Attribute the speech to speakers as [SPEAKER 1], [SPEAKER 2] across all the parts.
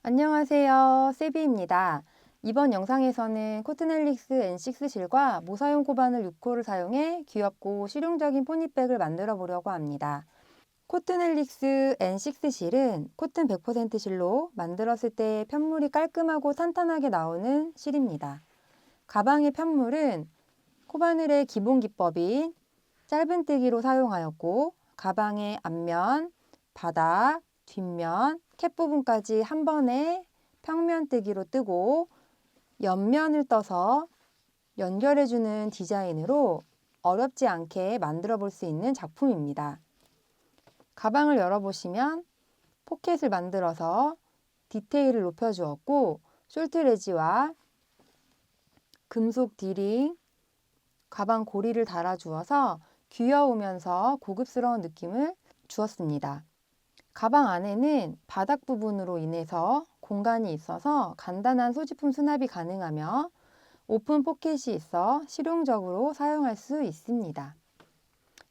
[SPEAKER 1] 안녕하세요. 세비입니다. 이번 영상에서는 코트넬릭스 N6 실과 모사용 코바늘 6호를 사용해 귀엽고 실용적인 포니백을 만들어 보려고 합니다. 코트넬릭스 N6 실은 코튼 100% 실로 만들었을 때 편물이 깔끔하고 탄탄하게 나오는 실입니다. 가방의 편물은 코바늘의 기본 기법인 짧은뜨기로 사용하였고, 가방의 앞면, 바닥, 뒷면, 캡 부분까지 한 번에 평면뜨기로 뜨고 옆면을 떠서 연결해주는 디자인으로 어렵지 않게 만들어 볼 수 있는 작품입니다. 가방을 열어보시면 포켓을 만들어서 디테일을 높여주었고, 숄트레지와 금속 디링, 가방 고리를 달아주어서 귀여우면서 고급스러운 느낌을 주었습니다. 가방 안에는 바닥 부분으로 인해서 공간이 있어서 간단한 소지품 수납이 가능하며 오픈 포켓이 있어 실용적으로 사용할 수 있습니다.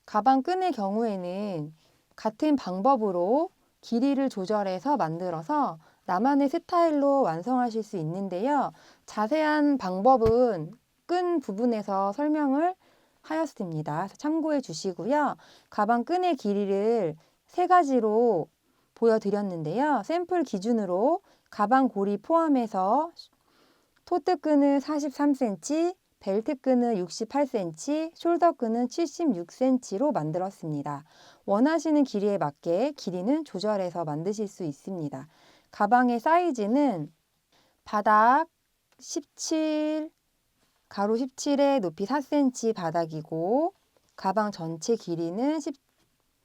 [SPEAKER 1] 가방 끈의 경우에는 같은 방법으로 길이를 조절해서 만들어서 나만의 스타일로 완성하실 수 있는데요. 자세한 방법은 끈 부분에서 설명을 하였습니다. 참고해 주시고요. 가방 끈의 길이를 세 가지로 보여드렸는데요. 샘플 기준으로 가방 고리 포함해서 토트 끈은 43cm, 벨트 끈은 68cm, 숄더 끈은 76cm로 만들었습니다. 원하시는 길이에 맞게 길이는 조절해서 만드실 수 있습니다. 가방의 사이즈는 바닥 17, 가로 17에 높이 4cm 바닥이고, 가방 전체 길이는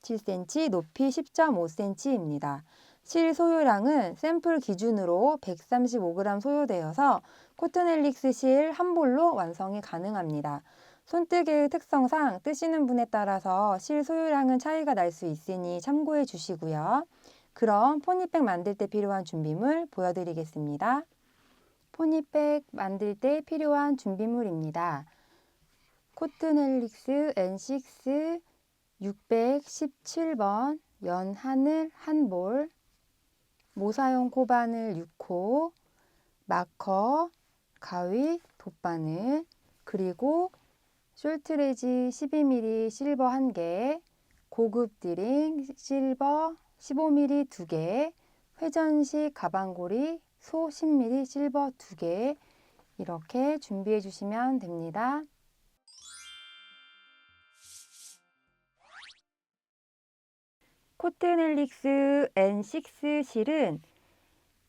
[SPEAKER 1] 17cm, 높이 10.5cm입니다. 실 소요량은 샘플 기준으로 135g 소요되어서 코트넬릭스 실 한 볼로 완성이 가능합니다. 손뜨개의 특성상 뜨시는 분에 따라서 실 소요량은 차이가 날 수 있으니 참고해 주시고요. 그럼 포니백 만들 때 필요한 준비물 보여드리겠습니다. 포니백 만들 때 필요한 준비물입니다. 코트넬릭스 N6 617번 연하늘 1볼, 모사용 코바늘 6호, 마커, 가위, 돗바늘, 그리고 숄트레지 12mm 실버 1개, 고급 디링 실버 15mm 2개, 회전식 가방고리 소 10mm 실버 2개 이렇게 준비해 주시면 됩니다. 코트넬릭스 N6 실은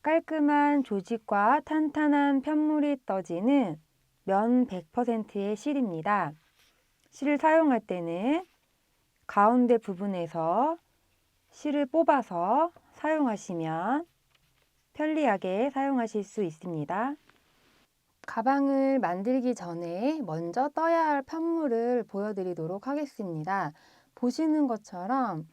[SPEAKER 1] 깔끔한 조직과 탄탄한 편물이 떠지는 면 100%의 실입니다. 실을 사용할 때는 가운데 부분에서 실을 뽑아서 사용하시면 편리하게 사용하실 수 있습니다. 가방을 만들기 전에 먼저 떠야 할 편물을 보여드리도록 하겠습니다. 보시는 것처럼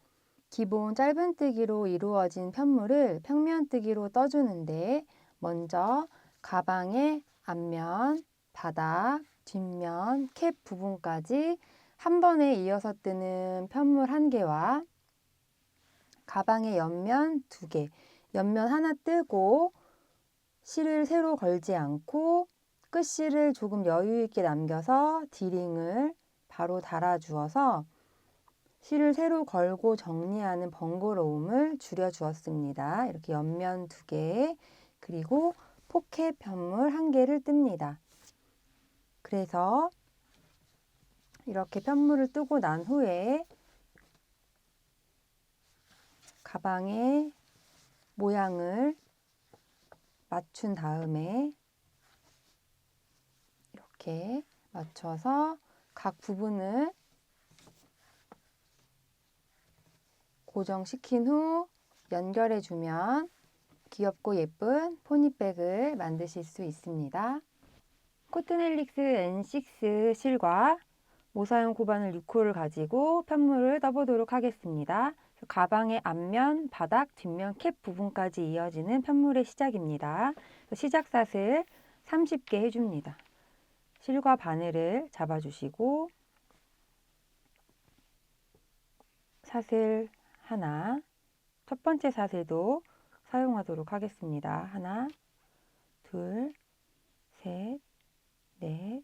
[SPEAKER 1] 기본 짧은뜨기로 이루어진 편물을 평면뜨기로 떠주는데, 먼저 가방의 앞면, 바닥, 뒷면, 캡 부분까지 한 번에 이어서 뜨는 편물 1개와 가방의 옆면 2개, 옆면 하나 뜨고 실을 새로 걸지 않고 끝실을 조금 여유 있게 남겨서 디링을 바로 달아주어서 실을 새로 걸고 정리하는 번거로움을 줄여 주었습니다. 이렇게 옆면 2개, 그리고 포켓 편물 1개를 뜹니다. 그래서 이렇게 편물을 뜨고 난 후에 가방의 모양을 맞춘 다음에 이렇게 맞춰서 각 부분을 고정시킨 후 연결해주면 귀엽고 예쁜 포니백을 만드실 수 있습니다. 코트넬릭스 N6 실과 모사용 코바늘 6호를 가지고 편물을 떠보도록 하겠습니다. 가방의 앞면, 바닥, 뒷면, 캡 부분까지 이어지는 편물의 시작입니다. 시작샷을 30개 해줍니다. 실과 바늘을 잡아주시고 샷을 하나, 첫 번째 샷에도 사용하도록 하겠습니다. 하나, 둘, 셋, 넷,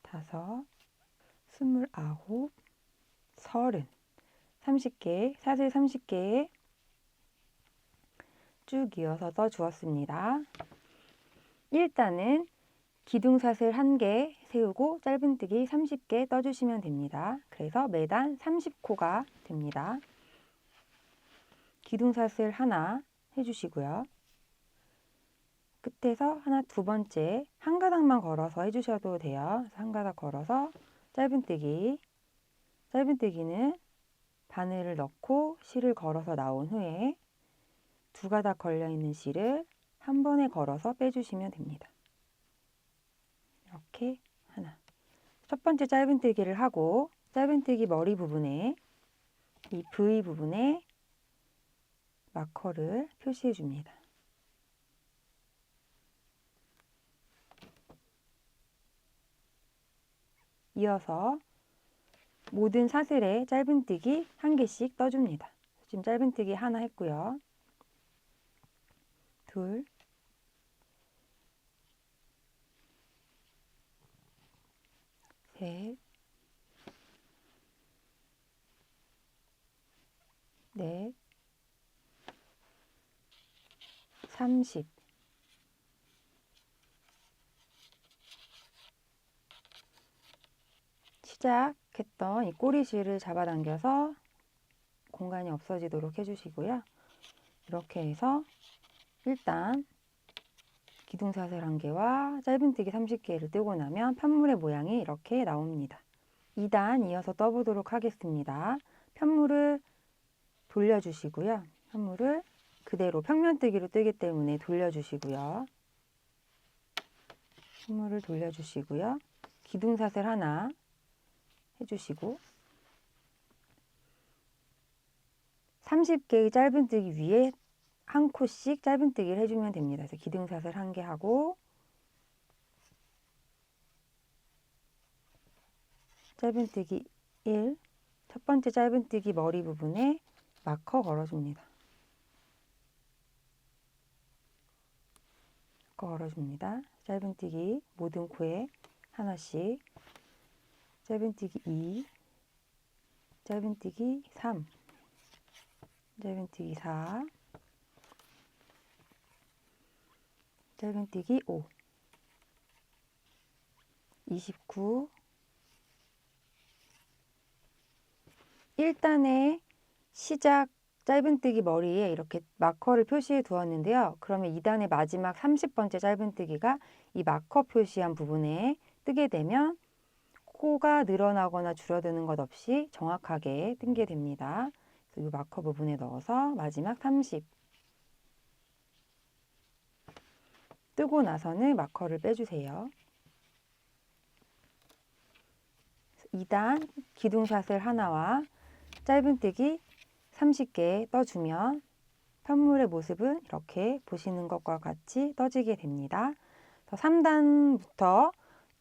[SPEAKER 1] 다섯, 29, 30, 30개, 사슬 30개에 쭉 이어서 떠주었습니다. 일단은 기둥사슬 1개 세우고 짧은뜨기 30개 떠주시면 됩니다. 그래서 매단 30코가 됩니다. 기둥사슬 하나 해주시고요. 끝에서 하나, 두 번째 한 가닥만 걸어서 해주셔도 돼요. 한 가닥 걸어서 짧은뜨기, 짧은뜨기는 바늘을 넣고 실을 걸어서 나온 후에 두 가닥 걸려있는 실을 한 번에 걸어서 빼주시면 됩니다. 이렇게 하나. 첫 번째 짧은뜨기를 하고 짧은뜨기 머리 부분에 이 V 부분에 마커를 표시해 줍니다. 이어서 모든 사슬에 짧은뜨기 1개씩 떠줍니다. 지금 짧은뜨기 하나 했고요. 둘, 셋, 넷, 30, 시작했던 이 꼬리실을 잡아당겨서 공간이 없어지도록 해주시고요. 이렇게 해서 일단 기둥사슬 1개와 짧은뜨기 30개를 뜨고 나면 편물의 모양이 이렇게 나옵니다. 2단 이어서 떠보도록 하겠습니다. 편물을 돌려주시고요. 편물을 그대로 평면뜨기로 뜨기 때문에 돌려주시고요. 편물을 돌려주시고요. 기둥사슬 하나 해주시고 30개의 짧은뜨기 위에 한 코씩 짧은뜨기를 해주면 됩니다. 그래서 기둥사슬 1개 하고 짧은뜨기 1, 첫 번째 짧은뜨기 머리 부분에 마커 걸어줍니다. 걸어줍니다. 짧은뜨기 모든 코에 하나씩, 짧은뜨기 2, 짧은뜨기 3, 짧은뜨기 4, 짧은뜨기 5, 29, 1단의 시작 짧은뜨기 머리에 이렇게 마커를 표시해 두었는데요. 그러면 2단의 마지막 30번째 짧은뜨기가 이 마커 표시한 부분에 뜨게 되면 코가 늘어나거나 줄어드는 것 없이 정확하게 뜬게 됩니다. 그래서 이 마커 부분에 넣어서 마지막 30 뜨고 나서는 마커를 빼주세요. 2단 기둥사슬 하나와 짧은뜨기 30개 떠주면 편물의 모습은 이렇게 보시는 것과 같이 떠지게 됩니다. 3단부터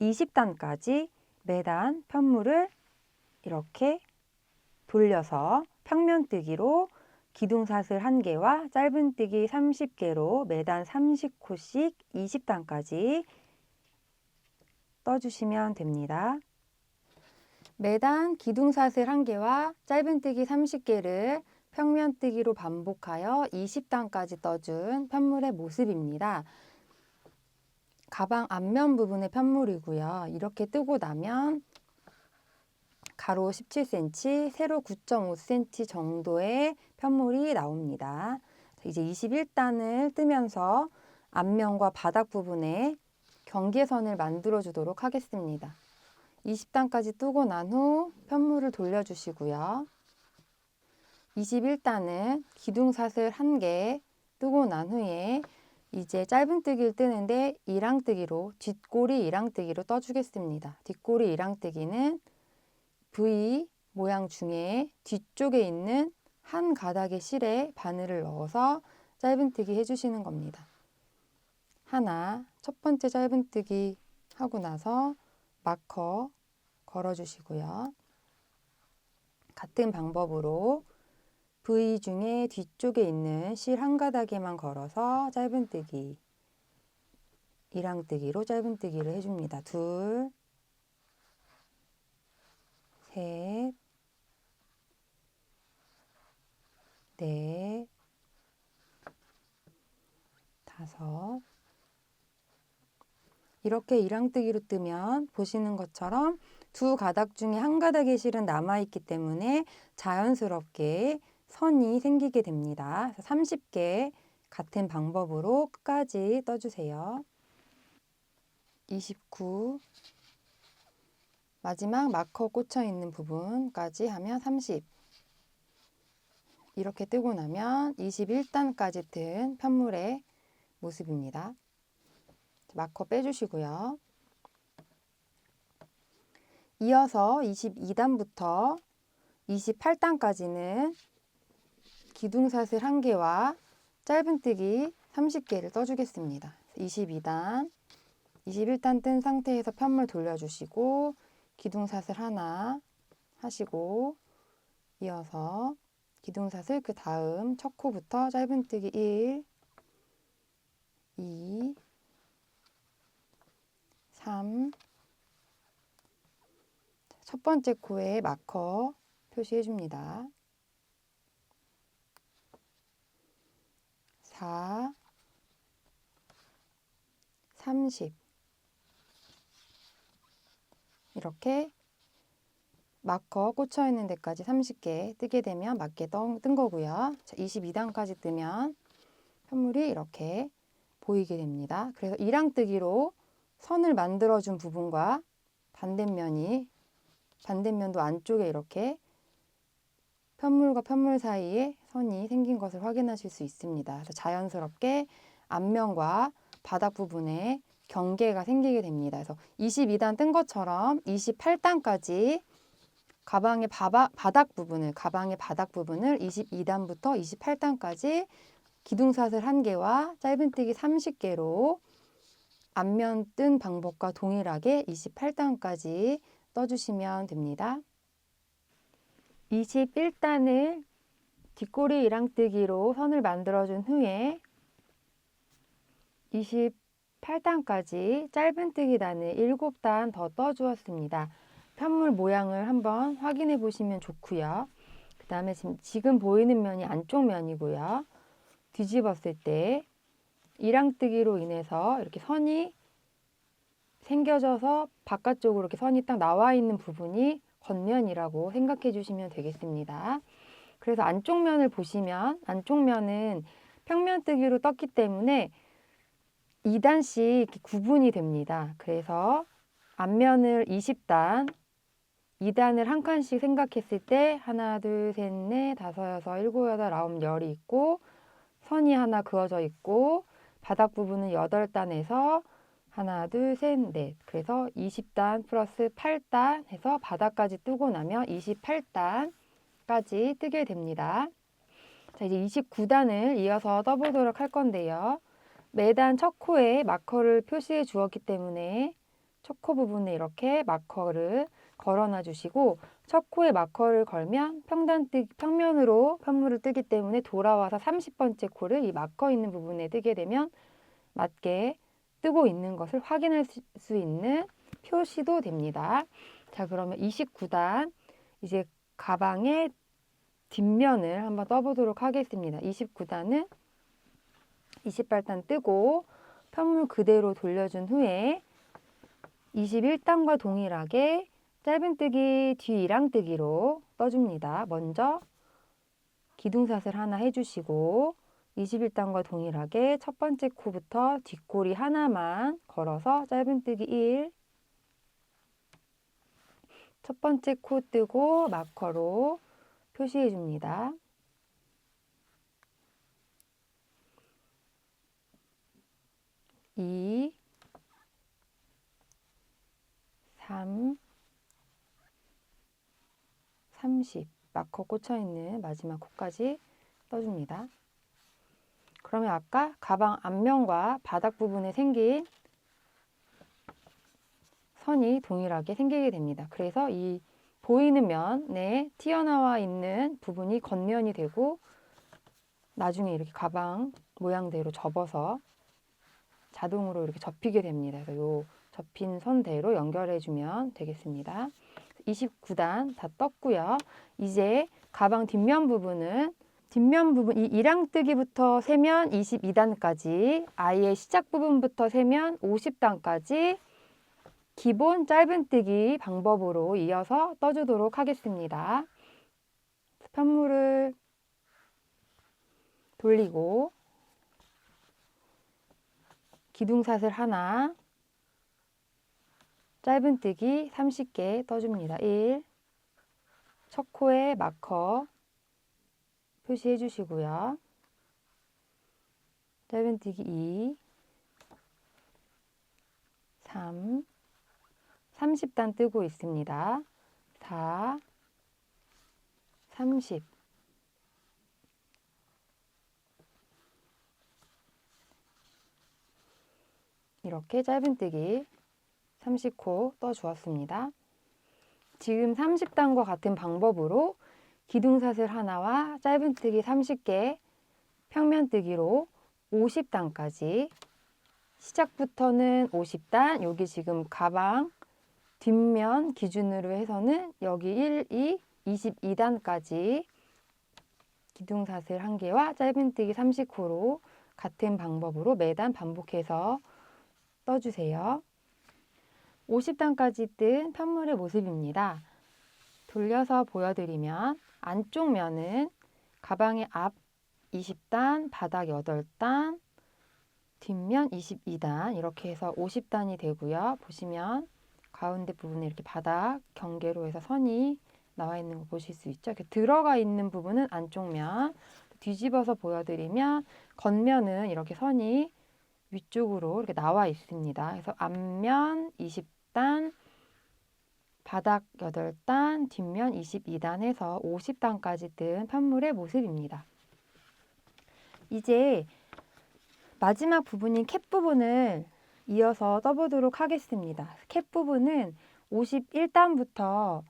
[SPEAKER 1] 20단까지 매단 편물을 이렇게 돌려서 평면뜨기로 기둥사슬 1개와 짧은뜨기 30개로 매단 30코씩 20단까지 떠주시면 됩니다. 매단 기둥사슬 1개와 짧은뜨기 30개를 평면뜨기로 반복하여 20단까지 떠준 편물의 모습입니다. 가방 앞면 부분의 편물이고요. 이렇게 뜨고 나면 가로 17cm, 세로 9.5cm 정도의 편물이 나옵니다. 이제 21단을 뜨면서 앞면과 바닥 부분에 경계선을 만들어 주도록 하겠습니다. 20단까지 뜨고 난 후 편물을 돌려주시고요. 21단은 기둥사슬 1개 뜨고 난 후에 이제 짧은뜨기를 뜨는데 이랑뜨기로 뒷꼬리 이랑뜨기로 떠주겠습니다. 뒷꼬리 이랑뜨기는 V 모양 중에 뒤쪽에 있는 한 가닥의 실에 바늘을 넣어서 짧은뜨기 해주시는 겁니다. 하나, 첫 번째 짧은뜨기 하고 나서 마커 걸어주시고요. 같은 방법으로 V 중에 뒤쪽에 있는 실 한 가닥에만 걸어서 짧은뜨기, 이랑뜨기로 짧은뜨기를 해줍니다. 둘, 셋, 넷, 다섯. 이렇게 이랑뜨기로 뜨면 보시는 것처럼 두 가닥 중에 한 가닥의 실은 남아있기 때문에 자연스럽게 선이 생기게 됩니다. 30개 같은 방법으로 끝까지 떠주세요. 29, 마지막 마커 꽂혀 있는 부분까지 하면 30. 이렇게 뜨고 나면 21단까지 뜬 편물의 모습입니다. 마커 빼주시고요. 이어서 22단부터 28단까지는 기둥사슬 1개와 짧은뜨기 30개를 떠주겠습니다. 22단, 21단 뜬 상태에서 편물 돌려주시고 기둥사슬 하나 하시고 이어서 기둥사슬 그 다음 첫 코부터 짧은뜨기 1, 2, 3, 첫 번째 코에 마커 표시해 줍니다. 4, 30. 이렇게 마커 꽂혀 있는 데까지 30개 뜨게 되면 맞게 뜬 거고요. 22단까지 뜨면 편물이 이렇게 보이게 됩니다. 그래서 이랑뜨기로 선을 만들어준 부분과 반대면도 안쪽에 이렇게 편물과 편물 사이에 선이 생긴 것을 확인하실 수 있습니다. 그래서 자연스럽게 앞면과 바닥 부분에 경계가 생기게 됩니다. 그래서 22단 뜬 것처럼 28단까지 가방의 바닥 부분을 22단부터 28단까지 기둥사슬 1개와 짧은뜨기 30개로 앞면 뜬 방법과 동일하게 28단까지 떠주시면 됩니다. 21단을 뒷꼬리 이랑뜨기로 선을 만들어준 후에 28단까지 짧은뜨기 단을 7단 더 떠주었습니다. 편물 모양을 한번 확인해 보시면 좋고요. 그 다음에 지금 보이는 면이 안쪽 면이고요. 뒤집었을 때 이랑뜨기로 인해서 이렇게 선이 생겨져서 바깥쪽으로 이렇게 선이 딱 나와 있는 부분이 겉면이라고 생각해 주시면 되겠습니다. 그래서 안쪽 면을 보시면 안쪽 면은 평면뜨기로 떴기 때문에 2단씩 이렇게 구분이 됩니다. 그래서 앞면을 20단, 2단을 한 칸씩 생각했을 때 하나, 둘, 셋, 넷, 다섯, 여섯, 일곱, 여덟, 아홉, 열이 있고 선이 하나 그어져 있고 바닥 부분은 8단에서 하나, 둘, 셋, 넷. 그래서 20단 플러스 8단 해서 바닥까지 뜨고 나면 28단까지 뜨게 됩니다. 자, 이제 29단을 이어서 떠보도록 할 건데요. 매단 첫 코에 마커를 표시해 주었기 때문에 첫 코 부분에 이렇게 마커를 걸어놔 주시고 첫 코에 마커를 걸면 평면으로 편물을 뜨기 때문에 돌아와서 30번째 코를 이 마커 있는 부분에 뜨게 되면 맞게 뜨고 있는 것을 확인할 수 있는 표시도 됩니다. 자, 그러면 29단 이제 가방의 뒷면을 한번 떠보도록 하겠습니다. 29단은 28단 뜨고 편물 그대로 돌려준 후에 21단과 동일하게 짧은뜨기 뒤 이랑뜨기로 떠줍니다. 먼저 기둥사슬 하나 해주시고 21단과 동일하게 첫 번째 코부터 뒷꼬리 하나만 걸어서 짧은뜨기 1, 첫 번째 코 뜨고 마커로 표시해 줍니다. 2, 3, 30 마커 꽂혀있는 마지막 코까지 떠줍니다. 그러면 아까 가방 앞면과 바닥 부분에 생긴 선이 동일하게 생기게 됩니다. 그래서 이 보이는 면에 튀어나와 있는 부분이 겉면이 되고 나중에 이렇게 가방 모양대로 접어서 자동으로 이렇게 접히게 됩니다. 그래서 요 접힌 선대로 연결해주면 되겠습니다. 29단 다 떴고요. 이제 가방 뒷면 부분 이 이랑뜨기부터 세면 22단까지, 아예 시작 부분부터 세면 50단까지 기본 짧은뜨기 방법으로 이어서 떠주도록 하겠습니다. 편물을 돌리고 기둥사슬 하나, 짧은뜨기 30개 떠줍니다. 1. 첫 코에 마커 표시해 주시고요. 짧은뜨기 2, 3, 30단 뜨고 있습니다. 4, 30. 이렇게 짧은뜨기 30코 떠주었습니다. 지금 30단과 같은 방법으로 기둥사슬 하나와 짧은뜨기 30개, 평면뜨기로 50단까지, 시작부터는 50단, 여기 지금 가방 뒷면 기준으로 해서는 여기 1, 2, 22단까지 기둥사슬 1개와 짧은뜨기 30코로 같은 방법으로 매단 반복해서 떠주세요. 50단까지 뜬 편물의 모습입니다. 돌려서 보여드리면 안쪽 면은 가방의 앞 20단, 바닥 8단, 뒷면 22단 이렇게 해서 50단이 되고요. 보시면 가운데 부분에 이렇게 바닥 경계로 해서 선이 나와 있는 거 보실 수 있죠. 이렇게 들어가 있는 부분은 안쪽 면, 뒤집어서 보여드리면 겉면은 이렇게 선이 위쪽으로 이렇게 나와 있습니다. 그래서 앞면 20단, 바닥 8단, 뒷면 22단 해서 50단까지 뜬 편물의 모습입니다. 이제 마지막 부분인 캡 부분을 이어서 떠보도록 하겠습니다. 캡 부분은 51단부터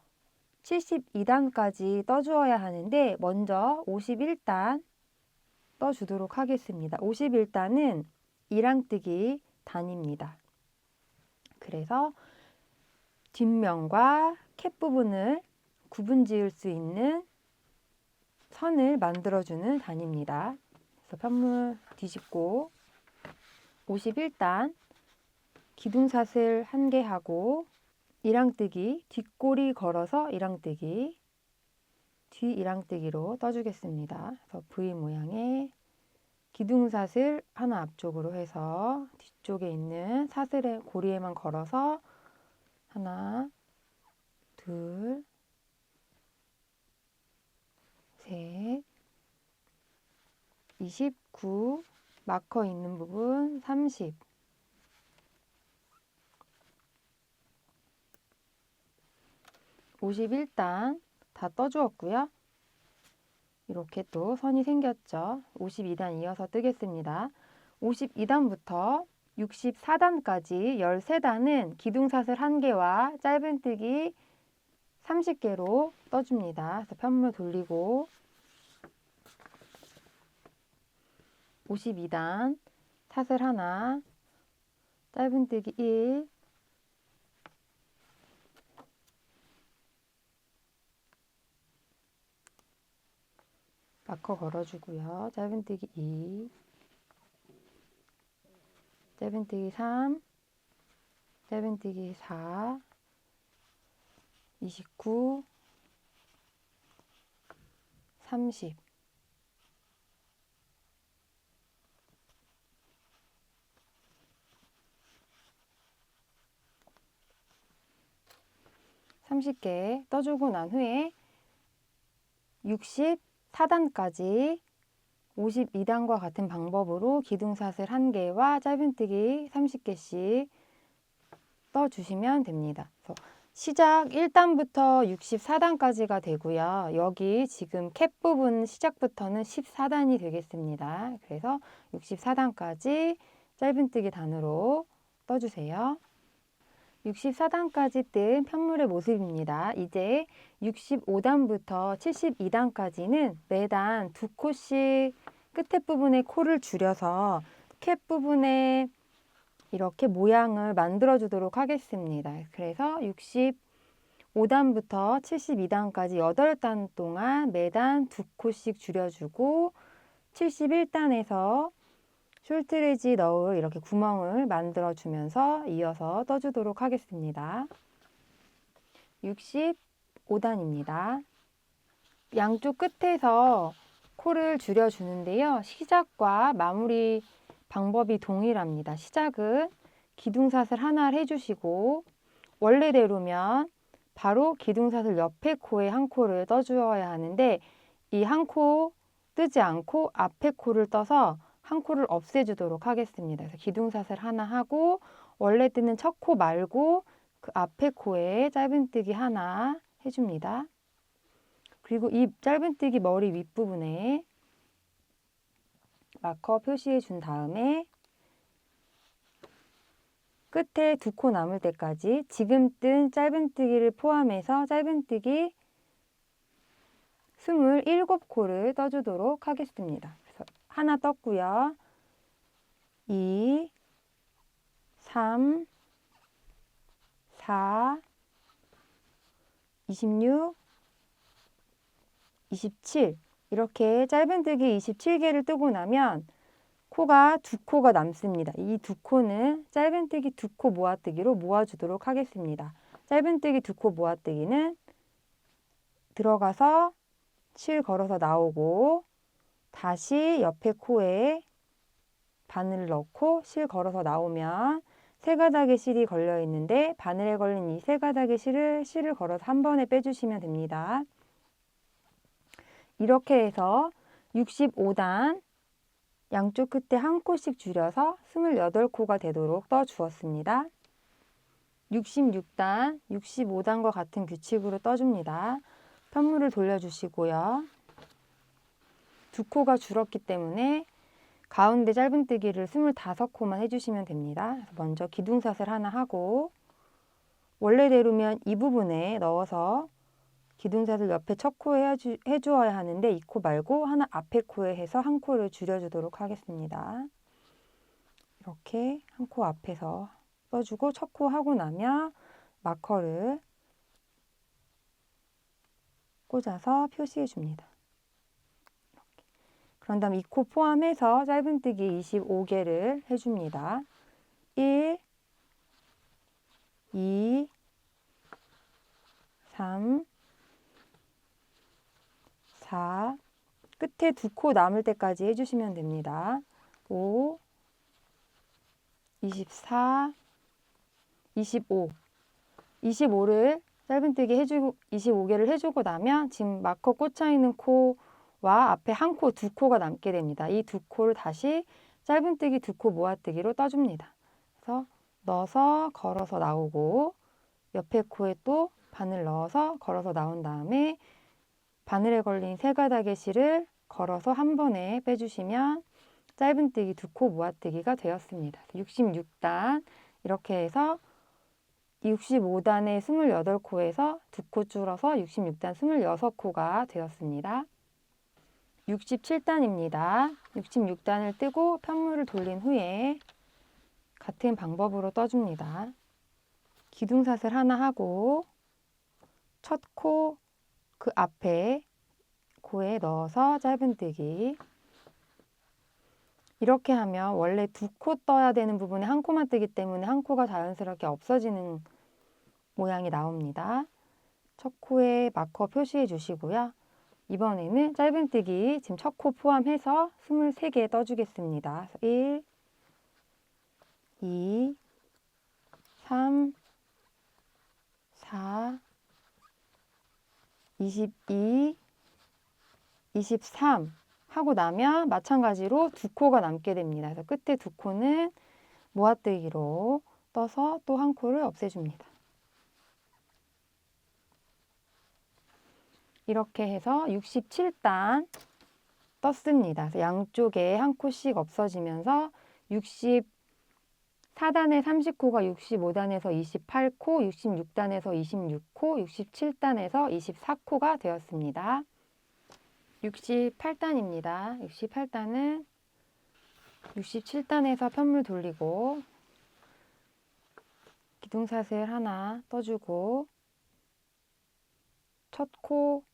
[SPEAKER 1] 72단까지 떠주어야 하는데 먼저 51단 떠주도록 하겠습니다. 51단은 이랑뜨기 단입니다. 그래서 뒷면과 캡 부분을 구분 지을 수 있는 선을 만들어주는 단입니다. 그래서 편물 뒤집고 51단 기둥사슬 1개 하고 이랑뜨기, 뒷꼬리 걸어서 이랑뜨기, 뒤 이랑뜨기로 떠주겠습니다. 그래서 V 모양의 기둥사슬 하나 앞쪽으로 해서 뒤쪽에 있는 사슬의 고리에만 걸어서 하나, 둘, 셋, 29, 마커 있는 부분 30, 51단 다 떠주었고요. 이렇게 또 선이 생겼죠. 52단 이어서 뜨겠습니다. 52단부터 64단까지 13단은 기둥사슬 1개와 짧은뜨기 30개로 떠줍니다. 그래서 편물 돌리고 52단 사슬 하나, 짧은뜨기 1, 마커 걸어주고요. 짧은뜨기 2, 짧은뜨기 3, 짧은뜨기 4, 29, 30, 30개 떠주고 난 후에 64단까지 52단과 같은 방법으로 기둥사슬 1개와 짧은뜨기 30개씩 떠주시면 됩니다. 그래서 시작 1단부터 64단까지가 되고요. 여기 지금 캡 부분 시작부터는 14단이 되겠습니다. 그래서 64단까지 짧은뜨기 단으로 떠주세요. 64단까지 뜬 편물의 모습입니다. 이제 65단부터 72단까지는 매단 2코씩 끝에 부분에 코를 줄여서 캡 부분에 이렇게 모양을 만들어 주도록 하겠습니다. 그래서 65단부터 72단까지 8단 동안 매단 2코씩 줄여주고 71단에서 숄트레지 넣을 이렇게 구멍을 만들어 주면서 이어서 떠주도록 하겠습니다. 65단입니다. 양쪽 끝에서 코를 줄여주는데요. 시작과 마무리 방법이 동일합니다. 시작은 기둥사슬 하나를 해주시고 원래대로면 바로 기둥사슬 옆에 코에 한 코를 떠주어야 하는데 이 한 코 뜨지 않고 앞에 코를 떠서 한 코를 없애주도록 하겠습니다. 그래서 기둥사슬 하나 하고 원래 뜨는 첫 코 말고 그 앞에 코에 짧은뜨기 하나 해줍니다. 그리고 이 짧은뜨기 머리 윗부분에 마커 표시해 준 다음에 끝에 2코 남을 때까지 지금 뜬 짧은뜨기를 포함해서 짧은뜨기 27코를 떠주도록 하겠습니다. 그래서 하나 떴고요. 2, 3, 4, 26, 27 이렇게 짧은뜨기 27개를 뜨고 나면 코가 2코가 남습니다. 이 2코는 짧은뜨기 2코 모아뜨기로 모아주도록 하겠습니다. 짧은뜨기 2코 모아뜨기는 들어가서 실 걸어서 나오고 다시 옆에 코에 바늘을 넣고 실 걸어서 나오면 세 가닥의 실이 걸려 있는데 바늘에 걸린 이 세 가닥의 실을 걸어서 한 번에 빼주시면 됩니다. 이렇게 해서 65단 양쪽 끝에 한 코씩 줄여서 28코가 되도록 떠 주었습니다. 66단, 65단과 같은 규칙으로 떠줍니다. 편물을 돌려주시고요. 2코가 줄었기 때문에 가운데 짧은뜨기를 25코만 해주시면 됩니다. 먼저 기둥사슬 하나 하고 원래대로면 이 부분에 넣어서 기둥사슬 옆에 첫 코에 해주어야 하는데 이 코 말고 하나 앞에 코에 해서 한 코를 줄여주도록 하겠습니다. 이렇게 한 코 앞에서 떠주고 첫 코 하고 나면 마커를 꽂아서 표시해 줍니다. 그런 다음 이 코 포함해서 짧은뜨기 25개를 해줍니다. 1, 2, 3, 4, 끝에 2코 남을 때까지 해주시면 됩니다. 5, 24, 25, 25를 짧은뜨기 25개를 해주고 나면 지금 마커 꽂혀있는 코와 앞에 한 코, 2코가 남게 됩니다. 이 2코를 다시 짧은뜨기 2코 모아뜨기로 떠줍니다. 그래서 넣어서 걸어서 나오고 옆에 코에 또 바늘 넣어서 걸어서 나온 다음에 바늘에 걸린 세 가닥의 실을 걸어서 한 번에 빼주시면 짧은뜨기 2코 모아뜨기가 되었습니다. 66단 이렇게 해서 65단의 28코에서 2코 줄어서 66단 26코가 되었습니다. 67단입니다. 66단을 뜨고 편물을 돌린 후에 같은 방법으로 떠줍니다. 기둥사슬 하나 하고 첫 코 그 앞에 코에 넣어서 짧은뜨기 이렇게 하면 원래 2코 떠야 되는 부분에 한 코만 뜨기 때문에 한 코가 자연스럽게 없어지는 모양이 나옵니다. 첫 코에 마커 표시해 주시고요. 이번에는 짧은뜨기 지금 첫 코 포함해서 23개 떠주겠습니다. 1, 2, 3, 4, 22, 23 하고 나면 마찬가지로 2코가 남게 됩니다. 그래서 끝에 2코는 모아뜨기로 떠서 또 한 코를 없애줍니다. 이렇게 해서 67단 떴습니다. 그래서 양쪽에 한 코씩 없어지면서 4단의 30코가 65단에서 28코, 66단에서 26코, 67단에서 24코가 되었습니다. 68단입니다. 68단은 67단에서 편물 돌리고 기둥사슬 하나 떠주고 첫 코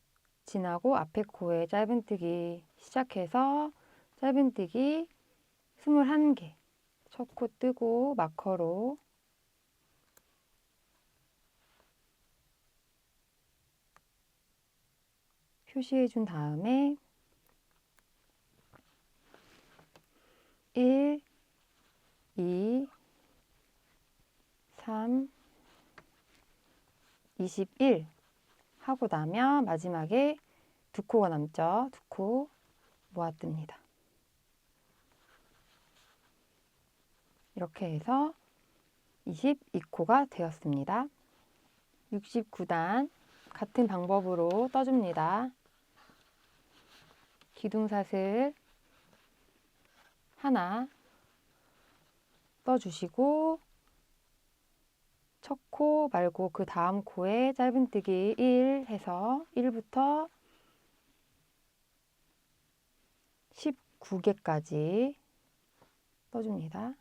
[SPEAKER 1] 지나고 앞에 코에 짧은뜨기 시작해서 짧은뜨기 21개 첫 코 뜨고 마커로 표시해 준 다음에 1, 2, 3, 21 하고 나면 마지막에 두 코가 남죠. 두 코 모아뜹니다. 이렇게 해서 22코가 되었습니다. 69단 같은 방법으로 떠줍니다. 기둥사슬 하나 떠주시고 첫 코 말고 그 다음 코에 짧은뜨기 1 해서 1부터 19개까지 떠줍니다.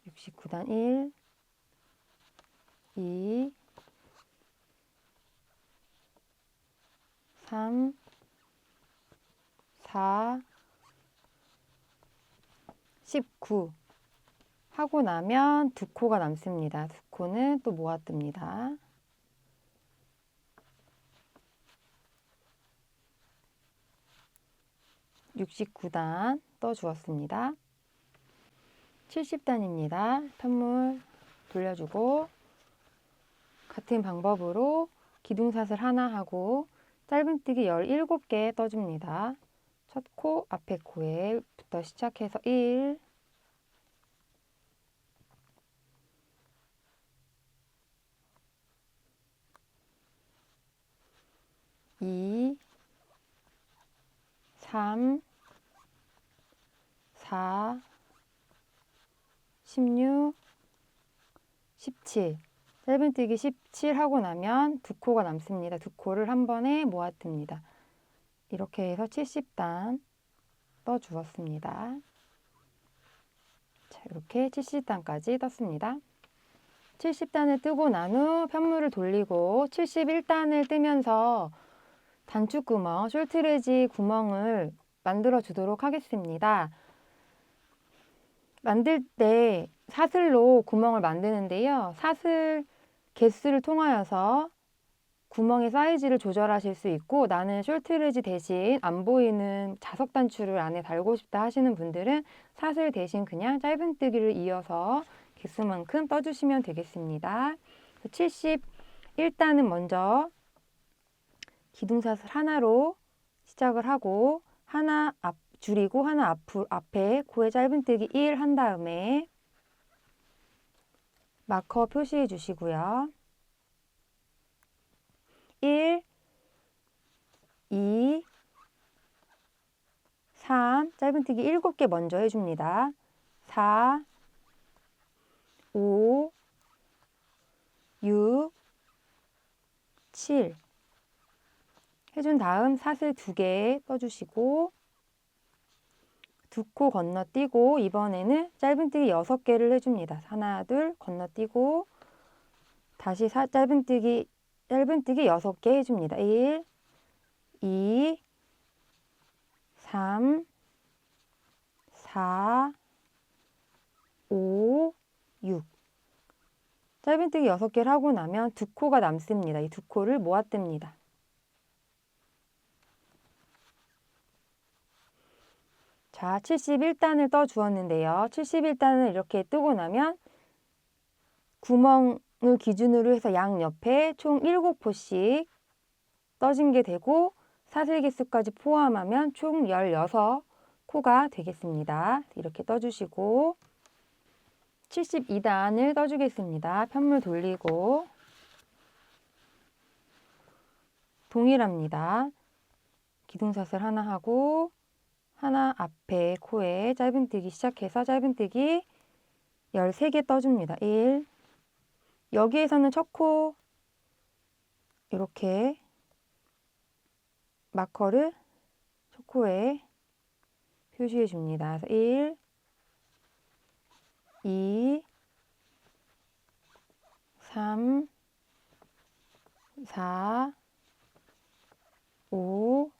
[SPEAKER 1] 69단 1, 2, 3, 4, 19 하고 나면 두 코가 남습니다. 두 코는 또 모아뜹니다. (69단) 떠주었습니다. 70단입니다. 편물 돌려주고 같은 방법으로 기둥사슬 하나 하고 짧은뜨기 17개 떠줍니다. 첫 코 앞에 코에부터 시작해서 1, 2, 3, 4, 16, 17 짧은뜨기 17 하고 나면 두 코가 남습니다. 두 코를 한 번에 모아듭니다. 이렇게 해서 70단 떠주었습니다. 자, 이렇게 70단까지 떴습니다. 70단을 뜨고 난 후 편물을 돌리고 71단을 뜨면서 단축구멍, 숄트레지 구멍을 만들어 주도록 하겠습니다. 만들 때 사슬로 구멍을 만드는데요. 사슬 개수를 통하여서 구멍의 사이즈를 조절하실 수 있고 나는 숄트레지 대신 안 보이는 자석 단추를 안에 달고 싶다 하시는 분들은 사슬 대신 그냥 짧은뜨기를 이어서 개수만큼 떠주시면 되겠습니다. 71단은 먼저 기둥사슬 하나로 시작을 하고 하나 앞 줄이고 하나 앞에 코에 짧은뜨기 1 한 다음에 마커 표시해 주시고요. 1, 2, 3 짧은뜨기 7개 먼저 해줍니다. 4, 5, 6, 7 해준 다음 사슬 2개 떠주시고 두 코 건너뛰고 이번에는 짧은뜨기 6개를 해줍니다. 하나, 둘 건너뛰고 다시 짧은뜨기 6개 해줍니다. 1, 2, 3, 4, 5, 6 짧은뜨기 6개를 하고 나면 두 코가 남습니다. 이 두 코를 모아뜹니다. 자, 71단을 떠 주었는데요. 71단을 이렇게 뜨고 나면 구멍을 기준으로 해서 양옆에 총 7포씩 떠진 게 되고 사슬 개수까지 포함하면 총 16코가 되겠습니다. 이렇게 떠주시고 72단을 떠주겠습니다. 편물 돌리고 동일합니다. 기둥사슬 하나 하고 하나 앞에 코에 짧은뜨기 시작해서 짧은뜨기 13개 떠줍니다. 1. 여기에서는 첫 코 이렇게 마커를 첫 코에 표시해 줍니다. 그래서 1, 2, 3, 4, 5,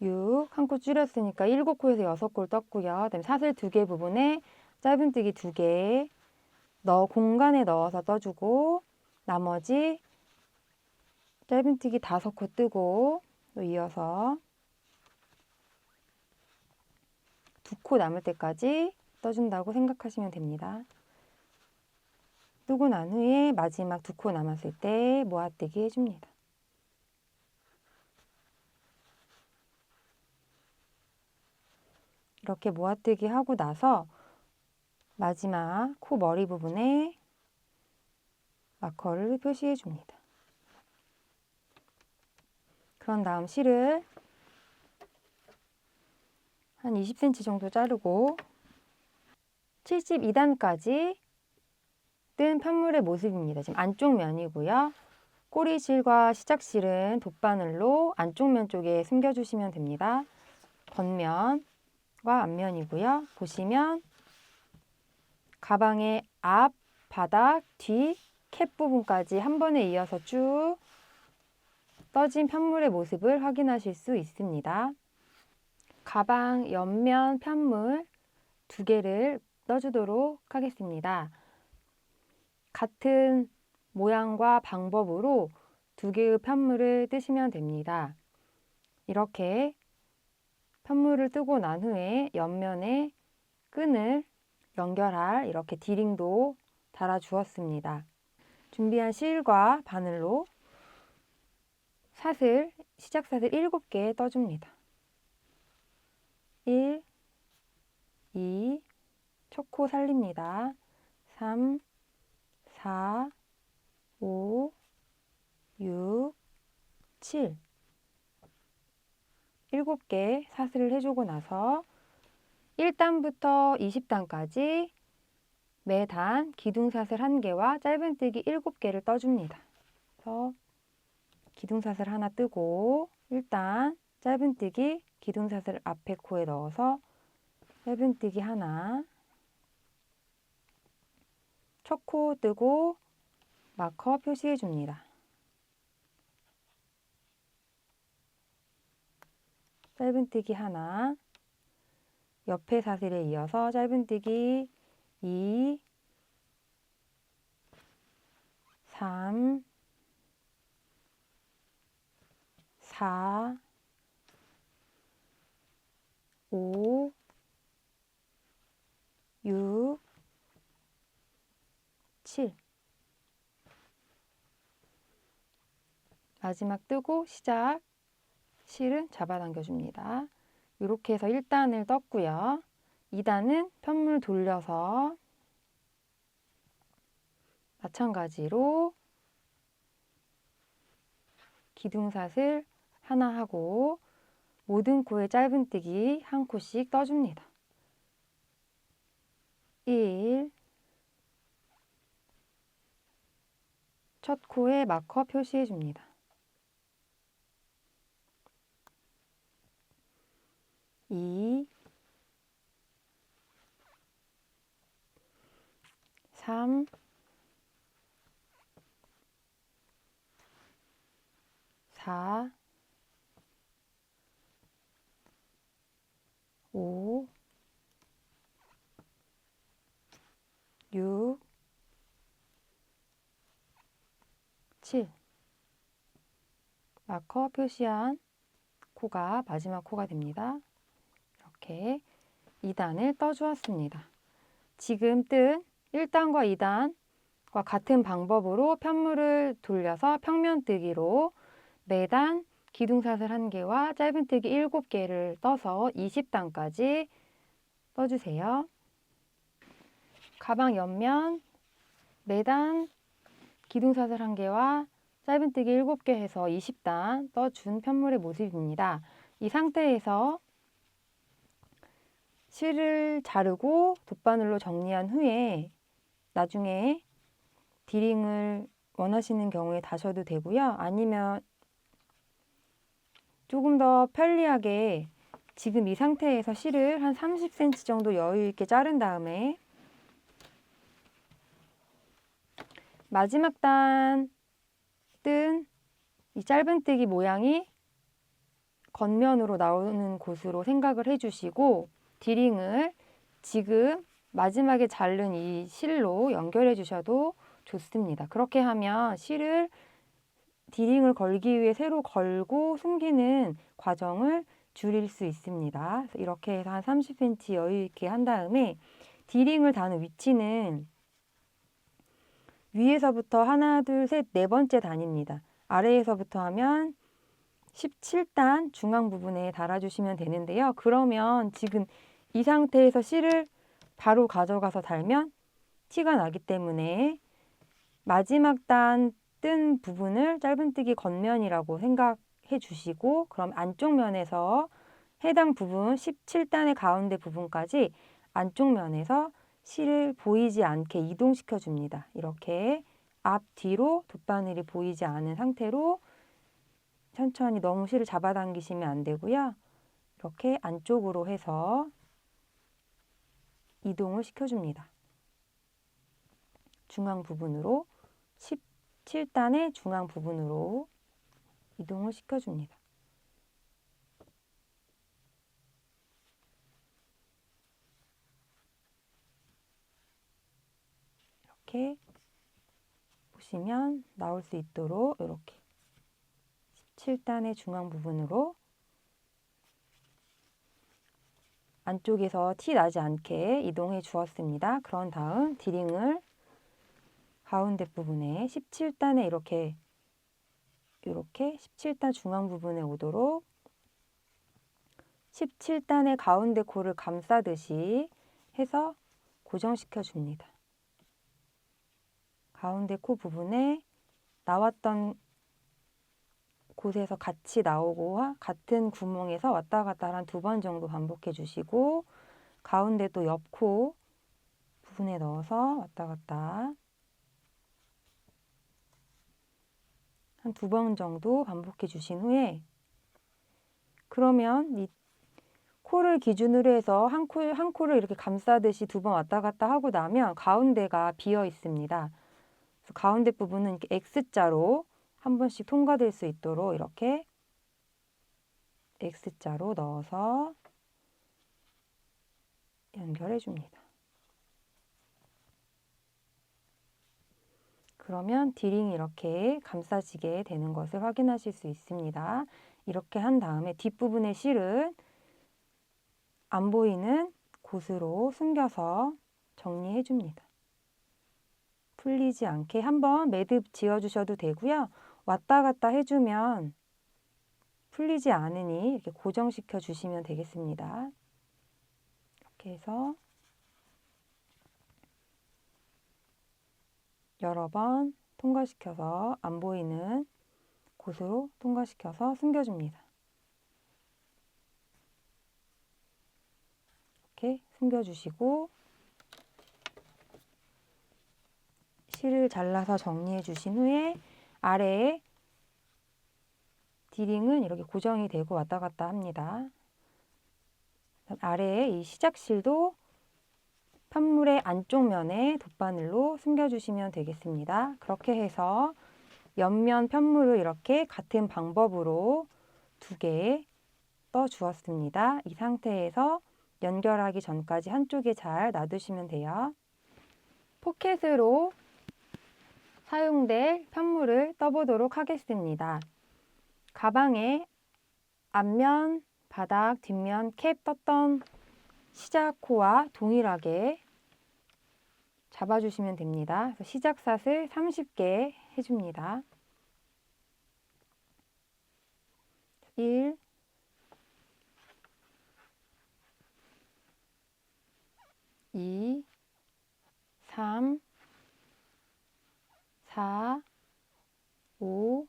[SPEAKER 1] 6, 한 코 줄였으니까 7코에서 6코를 떴고요. 그다음에 사슬 2개 부분에 짧은뜨기 2개 공간에 넣어서 떠주고 나머지 짧은뜨기 5코 뜨고 또 이어서 2코 남을 때까지 떠준다고 생각하시면 됩니다. 뜨고 난 후에 마지막 2코 남았을 때 모아뜨기 해줍니다. 이렇게 모아뜨기 하고 나서 마지막 코 머리 부분에 마커를 표시해 줍니다. 그런 다음 실을 한 20cm 정도 자르고 72단까지 뜬 편물의 모습입니다. 지금 안쪽 면이고요. 꼬리실과 시작실은 돗바늘로 안쪽 면 쪽에 숨겨주시면 됩니다. 겉면과 앞면이고요. 보시면 가방의 앞, 바닥, 뒤, 캡 부분까지 한 번에 이어서 쭉 떠진 편물의 모습을 확인하실 수 있습니다. 가방 옆면 편물 2개를 떠주도록 하겠습니다. 같은 모양과 방법으로 2개의 편물을 뜨시면 됩니다. 이렇게 편물을 뜨고 난 후에 옆면에 끈을 연결할 이렇게 디링도 달아 주었습니다. 준비한 실과 바늘로 시작 사슬 7개 떠줍니다. 1, 2, 첫 코 살립니다. 3, 4, 5, 6, 7 7개 사슬을 해주고 나서 1단부터 20단까지 매단 기둥사슬 1개와 짧은뜨기 7개를 떠줍니다. 그래서 기둥사슬 하나 뜨고 1단 짧은뜨기 기둥사슬 앞에 코에 넣어서 짧은뜨기 하나 첫 코 뜨고 마커 표시해 줍니다. 짧은뜨기 하나 옆에 사슬에 이어서 짧은뜨기 2, 3, 4, 5, 6, 7 마지막 뜨고 시작 실은 잡아당겨 줍니다. 이렇게 해서 1단을 떴고요. 2단은 편물 돌려서 마찬가지로 기둥사슬 하나 하고 모든 코에 짧은뜨기 한 코씩 떠줍니다. 1, 첫 코에 마커 표시해 줍니다. 2, 3, 4, 5, 6, 7 마커 표시한 코가 마지막 코가 됩니다. 이렇게 2단을 떠주었습니다. 지금 뜬 1단과 2단과 같은 방법으로 편물을 돌려서 평면뜨기로 매단 기둥사슬 1개와 짧은뜨기 7개를 떠서 20단까지 떠주세요. 가방 옆면 매단 기둥사슬 1개와 짧은뜨기 7개 해서 20단 떠준 편물의 모습입니다. 이 상태에서 실을 자르고 돗바늘로 정리한 후에 나중에 디링을 원하시는 경우에 다셔도 되고요. 아니면 조금 더 편리하게 지금 이 상태에서 실을 한 30cm 정도 여유 있게 자른 다음에 마지막 단 뜬 이 짧은뜨기 모양이 겉면으로 나오는 곳으로 생각을 해주시고 디링을 지금 마지막에 자른 이 실로 연결해 주셔도 좋습니다. 그렇게 하면 실을 디링을 걸기 위해 새로 걸고 숨기는 과정을 줄일 수 있습니다. 그래서 이렇게 해서 한 30cm 여유 있게 한 다음에 디링을 다는 위치는 위에서부터 하나, 둘, 셋, 네 번째 단입니다. 아래에서부터 하면 17단 중앙 부분에 달아주시면 되는데요. 그러면 지금 이 상태에서 실을 바로 가져가서 달면 티가 나기 때문에 마지막 단 뜬 부분을 짧은뜨기 겉면이라고 생각해 주시고 그럼 안쪽 면에서 해당 부분 17단의 가운데 부분까지 안쪽 면에서 실을 보이지 않게 이동시켜 줍니다. 이렇게 앞뒤로 돗바늘이 보이지 않은 상태로 천천히 너무 실을 잡아당기시면 안 되고요. 이렇게 안쪽으로 해서 이동을 시켜줍니다. 중앙 부분으로 17단의 중앙 부분으로 이동을 시켜줍니다. 이렇게 보시면 나올 수 있도록 이렇게 17단의 중앙 부분으로 안쪽에서 티 나지 않게 이동해 주었습니다. 그런 다음 디링을 가운데 부분에 17단에 이렇게 17단 중앙 부분에 오도록 17단의 가운데 코를 감싸듯이 해서 고정시켜 줍니다. 가운데 코 부분에 나왔던 곳에서 같이 나오고 같은 구멍에서 왔다 갔다 한 2번 정도 반복해 주시고 가운데 또 옆 코 부분에 넣어서 왔다 갔다 한 2번 정도 반복해 주신 후에 그러면 이 코를 기준으로 해서 한 코를 이렇게 감싸듯이 2번 왔다 갔다 하고 나면 가운데가 비어 있습니다. 그래서 가운데 부분은 이렇게 X자로 한 번씩 통과될 수 있도록 이렇게 X자로 넣어서 연결해 줍니다. 그러면 디링이 이렇게 감싸지게 되는 것을 확인하실 수 있습니다. 이렇게 한 다음에 뒷부분의 실은 안 보이는 곳으로 숨겨서 정리해 줍니다. 풀리지 않게 한번 매듭 지어주셔도 되고요. 왔다 갔다 해주면 풀리지 않으니 이렇게 고정시켜 주시면 되겠습니다. 이렇게 해서 여러 번 통과시켜서 안 보이는 곳으로 통과시켜서 숨겨줍니다. 이렇게 숨겨주시고 실을 잘라서 정리해 주신 후에 아래에 디링은 이렇게 고정이 되고 왔다 갔다 합니다. 아래에 이 시작실도 편물의 안쪽 면에 돗바늘로 숨겨주시면 되겠습니다. 그렇게 해서 옆면 편물을 이렇게 같은 방법으로 2개 떠 주었습니다. 이 상태에서 연결하기 전까지 한쪽에 잘 놔두시면 돼요. 포켓으로 사용될 편물을 떠보도록 하겠습니다. 가방에 앞면, 바닥, 뒷면, 캡 떴던 시작코와 동일하게 잡아주시면 됩니다. 그래서 시작샷을 30개 해줍니다. 1, 2, 3, 4, 5,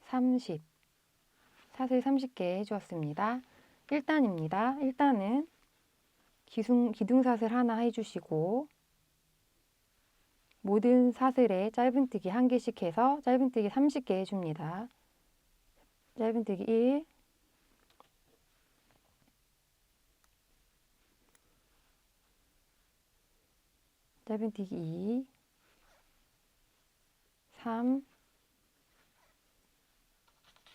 [SPEAKER 1] 30, 사슬 30개 해주었습니다. 1단입니다. 1단은 기둥사슬 하나 해주시고 모든 사슬에 짧은뜨기 1개씩 해서 짧은뜨기 30개 해줍니다. 짧은뜨기 1, 짧은뜨기 2, 3,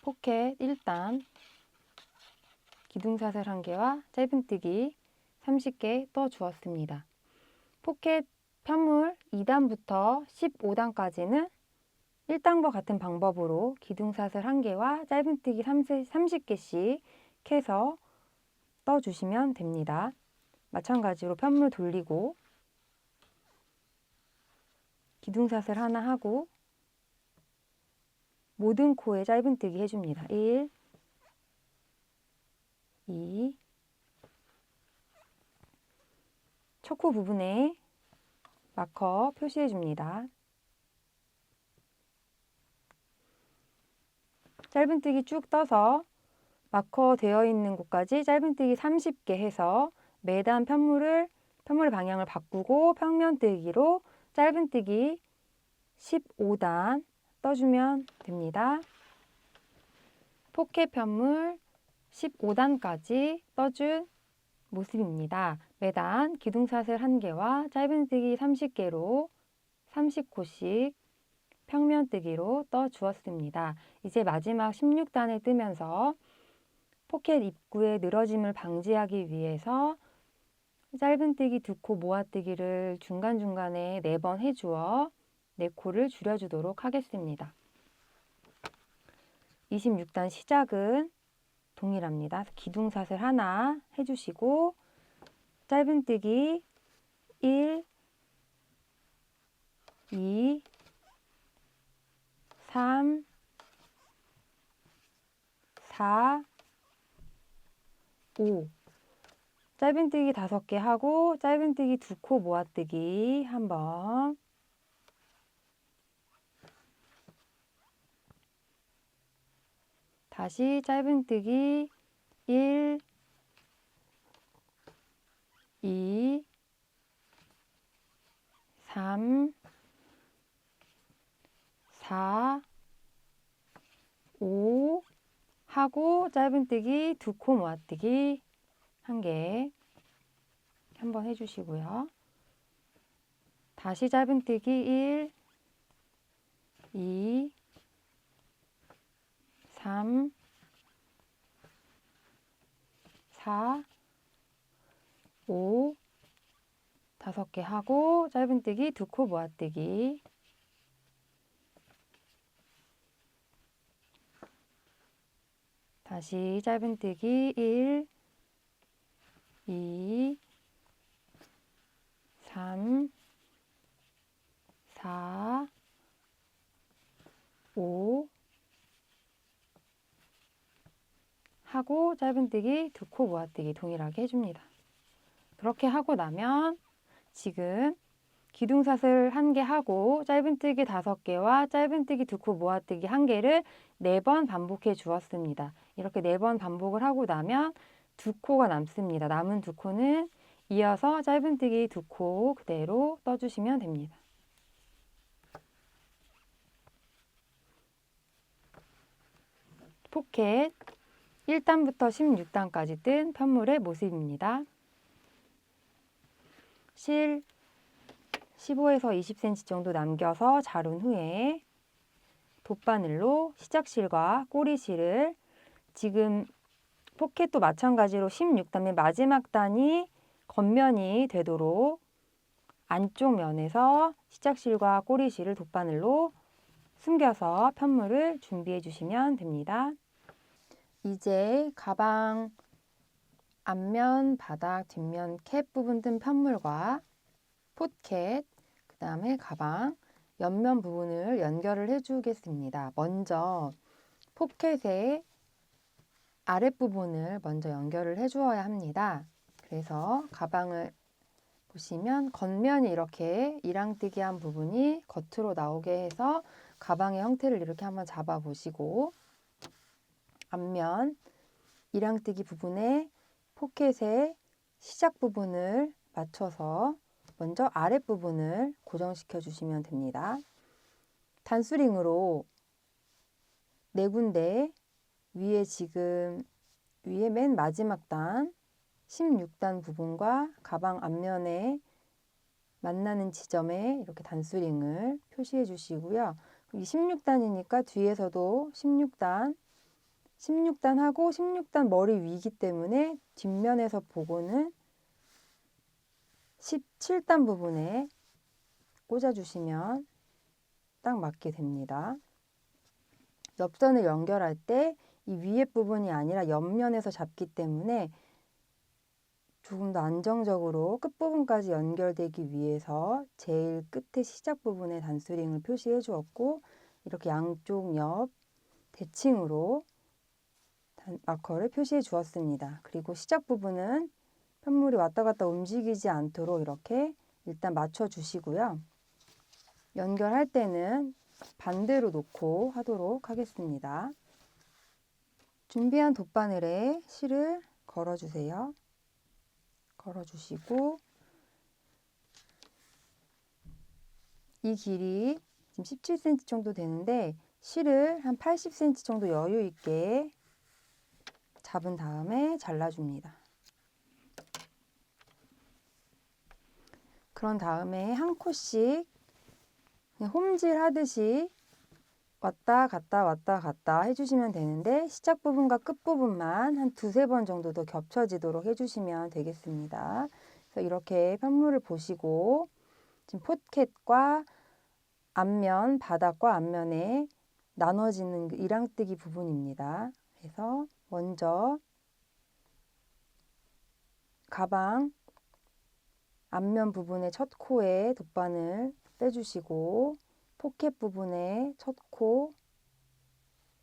[SPEAKER 1] 포켓 1단, 기둥사슬 1개와 짧은뜨기 30개 떠주었습니다. 포켓 편물 2단부터 15단까지는 1단과 같은 방법으로 기둥사슬 1개와 짧은뜨기 30개씩 해서 떠주시면 됩니다. 마찬가지로 편물 돌리고 기둥사슬 하나 하고 모든 코에 짧은뜨기 해줍니다. 1, 2, 첫 코 부분에 마커 표시해줍니다. 짧은뜨기 쭉 떠서 마커 되어 있는 곳까지 짧은뜨기 30개 해서 매단 편물의 방향을 바꾸고 평면뜨기로 짧은뜨기 15단 떠주면 됩니다. 포켓 편물 15단까지 떠준 모습입니다. 매단 기둥사슬 1개와 짧은뜨기 30개로 30코씩 평면뜨기로 떠주었습니다. 이제 마지막 16단에 뜨면서 포켓 입구의 늘어짐을 방지하기 위해서 짧은뜨기 2코 모아뜨기를 중간중간에 4번 해주어 4코를 줄여주도록 하겠습니다. 26단 시작은 동일합니다. 기둥사슬 하나 해주시고 짧은뜨기 1, 2, 3, 4, 5 짧은뜨기 5개 하고 짧은뜨기 2코 모아뜨기 한번 다시 짧은뜨기 1, 2, 3, 4, 5 하고 짧은뜨기 2코 모아뜨기 1개 한번 해주시고요. 다시 짧은뜨기 1, 2, 3, 4, 5 5개 하고 짧은뜨기 2코 모아뜨기 다시 짧은뜨기 1, 2, 3, 4, 5 하고 짧은뜨기 2코 모아뜨기 동일하게 해줍니다. 그렇게 하고 나면 지금 기둥사슬 1개 하고 짧은뜨기 5개와 짧은뜨기 2코 모아뜨기 1개를 4번 반복해 주었습니다. 이렇게 4번 반복을 하고 나면 2코가 남습니다. 남은 2코는 이어서 짧은뜨기 2코 그대로 떠주시면 됩니다. 포켓 1단부터 16단까지 뜬 편물의 모습입니다. 실 15에서 20cm 정도 남겨서 자른 후에 돗바늘로 시작실과 꼬리실을 지금 포켓도 마찬가지로 16단의 마지막 단이 겉면이 되도록 안쪽 면에서 시작실과 꼬리실을 돗바늘로 숨겨서 편물을 준비해 주시면 됩니다. 이제 가방 앞면, 바닥, 뒷면 캡 부분 뜬 편물과 포켓, 그 다음에 가방 옆면 부분을 연결을 해주겠습니다. 먼저 포켓의 아랫부분을 먼저 연결을 해주어야 합니다. 그래서 가방을 보시면 겉면이 이렇게 이랑뜨기한 부분이 겉으로 나오게 해서 가방의 형태를 이렇게 한번 잡아 보시고 앞면 이랑뜨기 부분에 포켓의 시작 부분을 맞춰서 먼저 아랫부분을 고정시켜 주시면 됩니다. 단수링으로 4군데 위에 맨 마지막 단 16단 부분과 가방 앞면에 만나는 지점에 이렇게 단수링을 표시해 주시고요. 이 16단이니까 뒤에서도 16단 하고 16단 머리 위이기 때문에 뒷면에서 보고는 17단 부분에 꽂아주시면 딱 맞게 됩니다. 옆선을 연결할 때 이 위에 부분이 아니라 옆면에서 잡기 때문에 조금 더 안정적으로 끝부분까지 연결되기 위해서 제일 끝에 시작 부분에 단수링을 표시해 주었고, 이렇게 양쪽 옆 대칭으로 마커를 표시해 주었습니다. 그리고 시작 부분은 편물이 왔다 갔다 움직이지 않도록 이렇게 일단 맞춰 주시고요. 연결할 때는 반대로 놓고 하도록 하겠습니다. 준비한 돗바늘에 실을 걸어주세요. 걸어주시고 이 길이 지금 17cm 정도 되는데 실을 한 80cm 정도 여유 있게 잡은 다음에 잘라줍니다. 그런 다음에 한 코씩 홈질 하듯이 왔다 갔다 해주시면 되는데 시작 부분과 끝 부분만 한 2-3번 정도 더 겹쳐지도록 해주시면 되겠습니다. 그래서 이렇게 편물을 보시고 지금 포켓과 앞면, 바닥과 앞면에 나눠지는 그 이랑뜨기 부분입니다. 그래서 먼저 가방 앞면 부분의 첫 코에 돗바늘 빼주시고 포켓 부분에 첫 코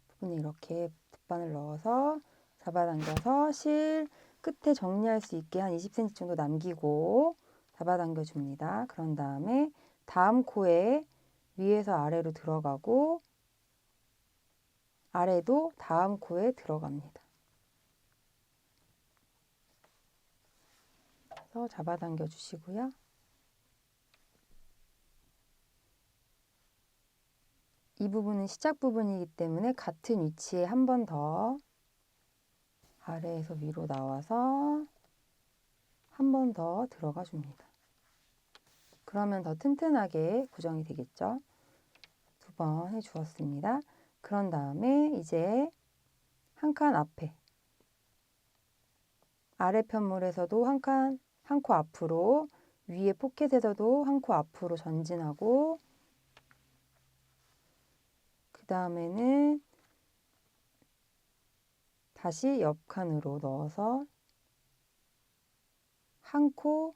[SPEAKER 1] 부분에 이렇게 돗바늘 넣어서 잡아당겨서 실 끝에 정리할 수 있게 한 20cm 정도 남기고 잡아당겨 줍니다. 그런 다음에 다음 코에 위에서 아래로 들어가고 아래도 다음 코에 들어갑니다. 그래서 잡아당겨 주시고요. 이 부분은 시작 부분이기 때문에 같은 위치에 한 번 더 아래에서 위로 나와서 한 번 더 들어가 줍니다. 그러면 더 튼튼하게 고정이 되겠죠. 2번 해 주었습니다. 그런 다음에 이제 한 칸 앞에 아래 편물에서도 한 코 앞으로, 위에 포켓에서도 한 코 앞으로 전진하고, 그 다음에는 다시 옆 칸으로 넣어서 한 코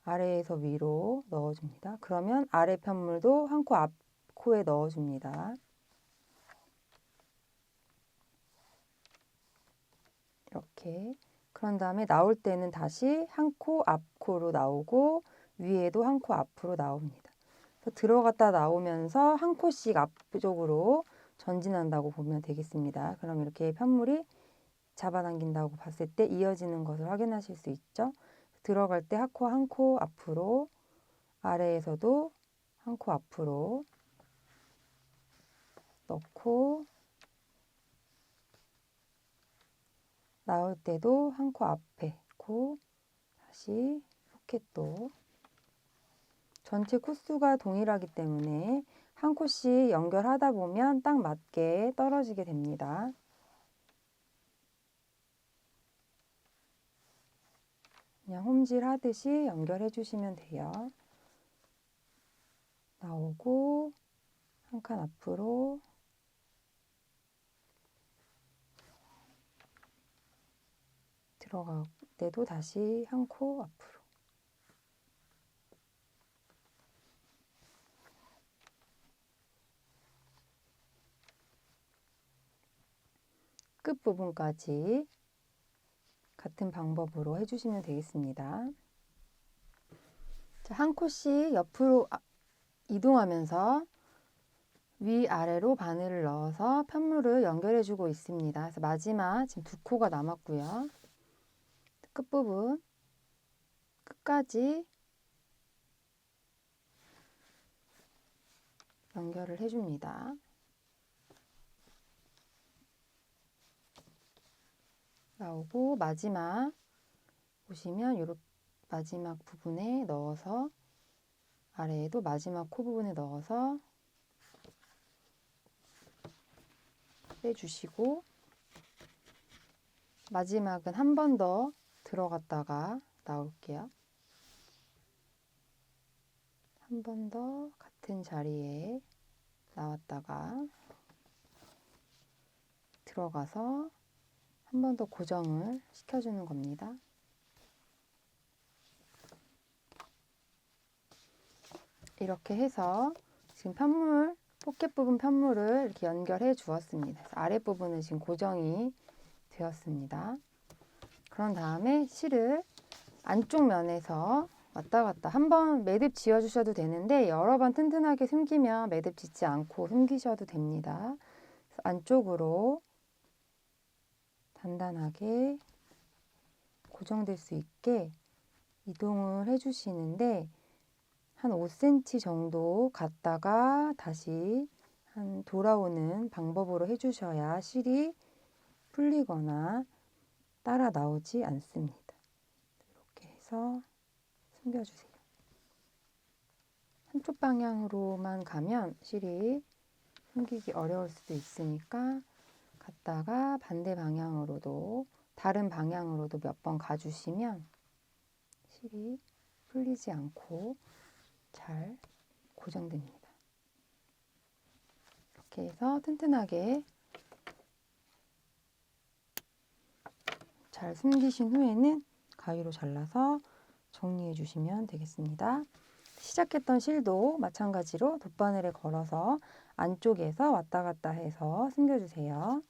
[SPEAKER 1] 아래에서 위로 넣어줍니다. 그러면 아래 편물도 한 코 앞 코에 넣어줍니다. 이렇게. 그런 다음에 나올 때는 다시 한 코 앞 코로 나오고 위에도 한 코 앞으로 나옵니다. 들어갔다 나오면서 한 코씩 앞쪽으로 전진한다고 보면 되겠습니다. 그럼 이렇게 편물이 잡아당긴다고 봤을 때 이어지는 것을 확인하실 수 있죠. 들어갈 때 한 코 앞으로, 아래에서도 한 코 앞으로 넣고 나올 때도 한 코 앞에 코, 다시 포켓도 전체 코수가 동일하기 때문에 한 코씩 연결하다 보면 딱 맞게 떨어지게 됩니다. 그냥 홈질 하듯이 연결해 주시면 돼요. 나오고 한 칸 앞으로 들어갈 때도 다시 한 코 앞으로 끝부분까지 같은 방법으로 해주시면 되겠습니다. 자, 한 코씩 옆으로 이동하면서 위아래로 바늘을 넣어서 편물을 연결해 주고 있습니다. 그래서 마지막 지금 2코가 남았고요. 끝부분 끝까지 연결을 해줍니다. 나오고 마지막 보시면 이렇게 마지막 부분에 넣어서 아래에도 마지막 코 부분에 넣어서 빼주시고 마지막은 한 번 더 들어갔다가 나올게요. 한 번 더 같은 자리에 나왔다가 들어가서 한 번 더 고정을 시켜주는 겁니다. 이렇게 해서 지금 편물, 포켓 부분 편물을 이렇게 연결해 주었습니다. 아랫부분은 지금 고정이 되었습니다. 그런 다음에 실을 안쪽 면에서 왔다 갔다 한번 매듭 지어 주셔도 되는데 여러 번 튼튼하게 숨기면 매듭 짓지 않고 숨기셔도 됩니다. 안쪽으로 단단하게 고정될 수 있게 이동을 해 주시는데 한 5cm 정도 갔다가 다시 한 돌아오는 방법으로 해주셔야 실이 풀리거나 따라 나오지 않습니다. 이렇게 해서 숨겨주세요. 한쪽 방향으로만 가면 실이 숨기기 어려울 수도 있으니까 갔다가 반대 방향으로도 다른 방향으로도 몇 번 가주시면 실이 풀리지 않고 잘 고정됩니다. 이렇게 해서 튼튼하게 잘 숨기신 후에는 가위로 잘라서 정리해 주시면 되겠습니다. 시작했던 실도 마찬가지로 돗바늘에 걸어서 안쪽에서 왔다 갔다 해서 숨겨주세요.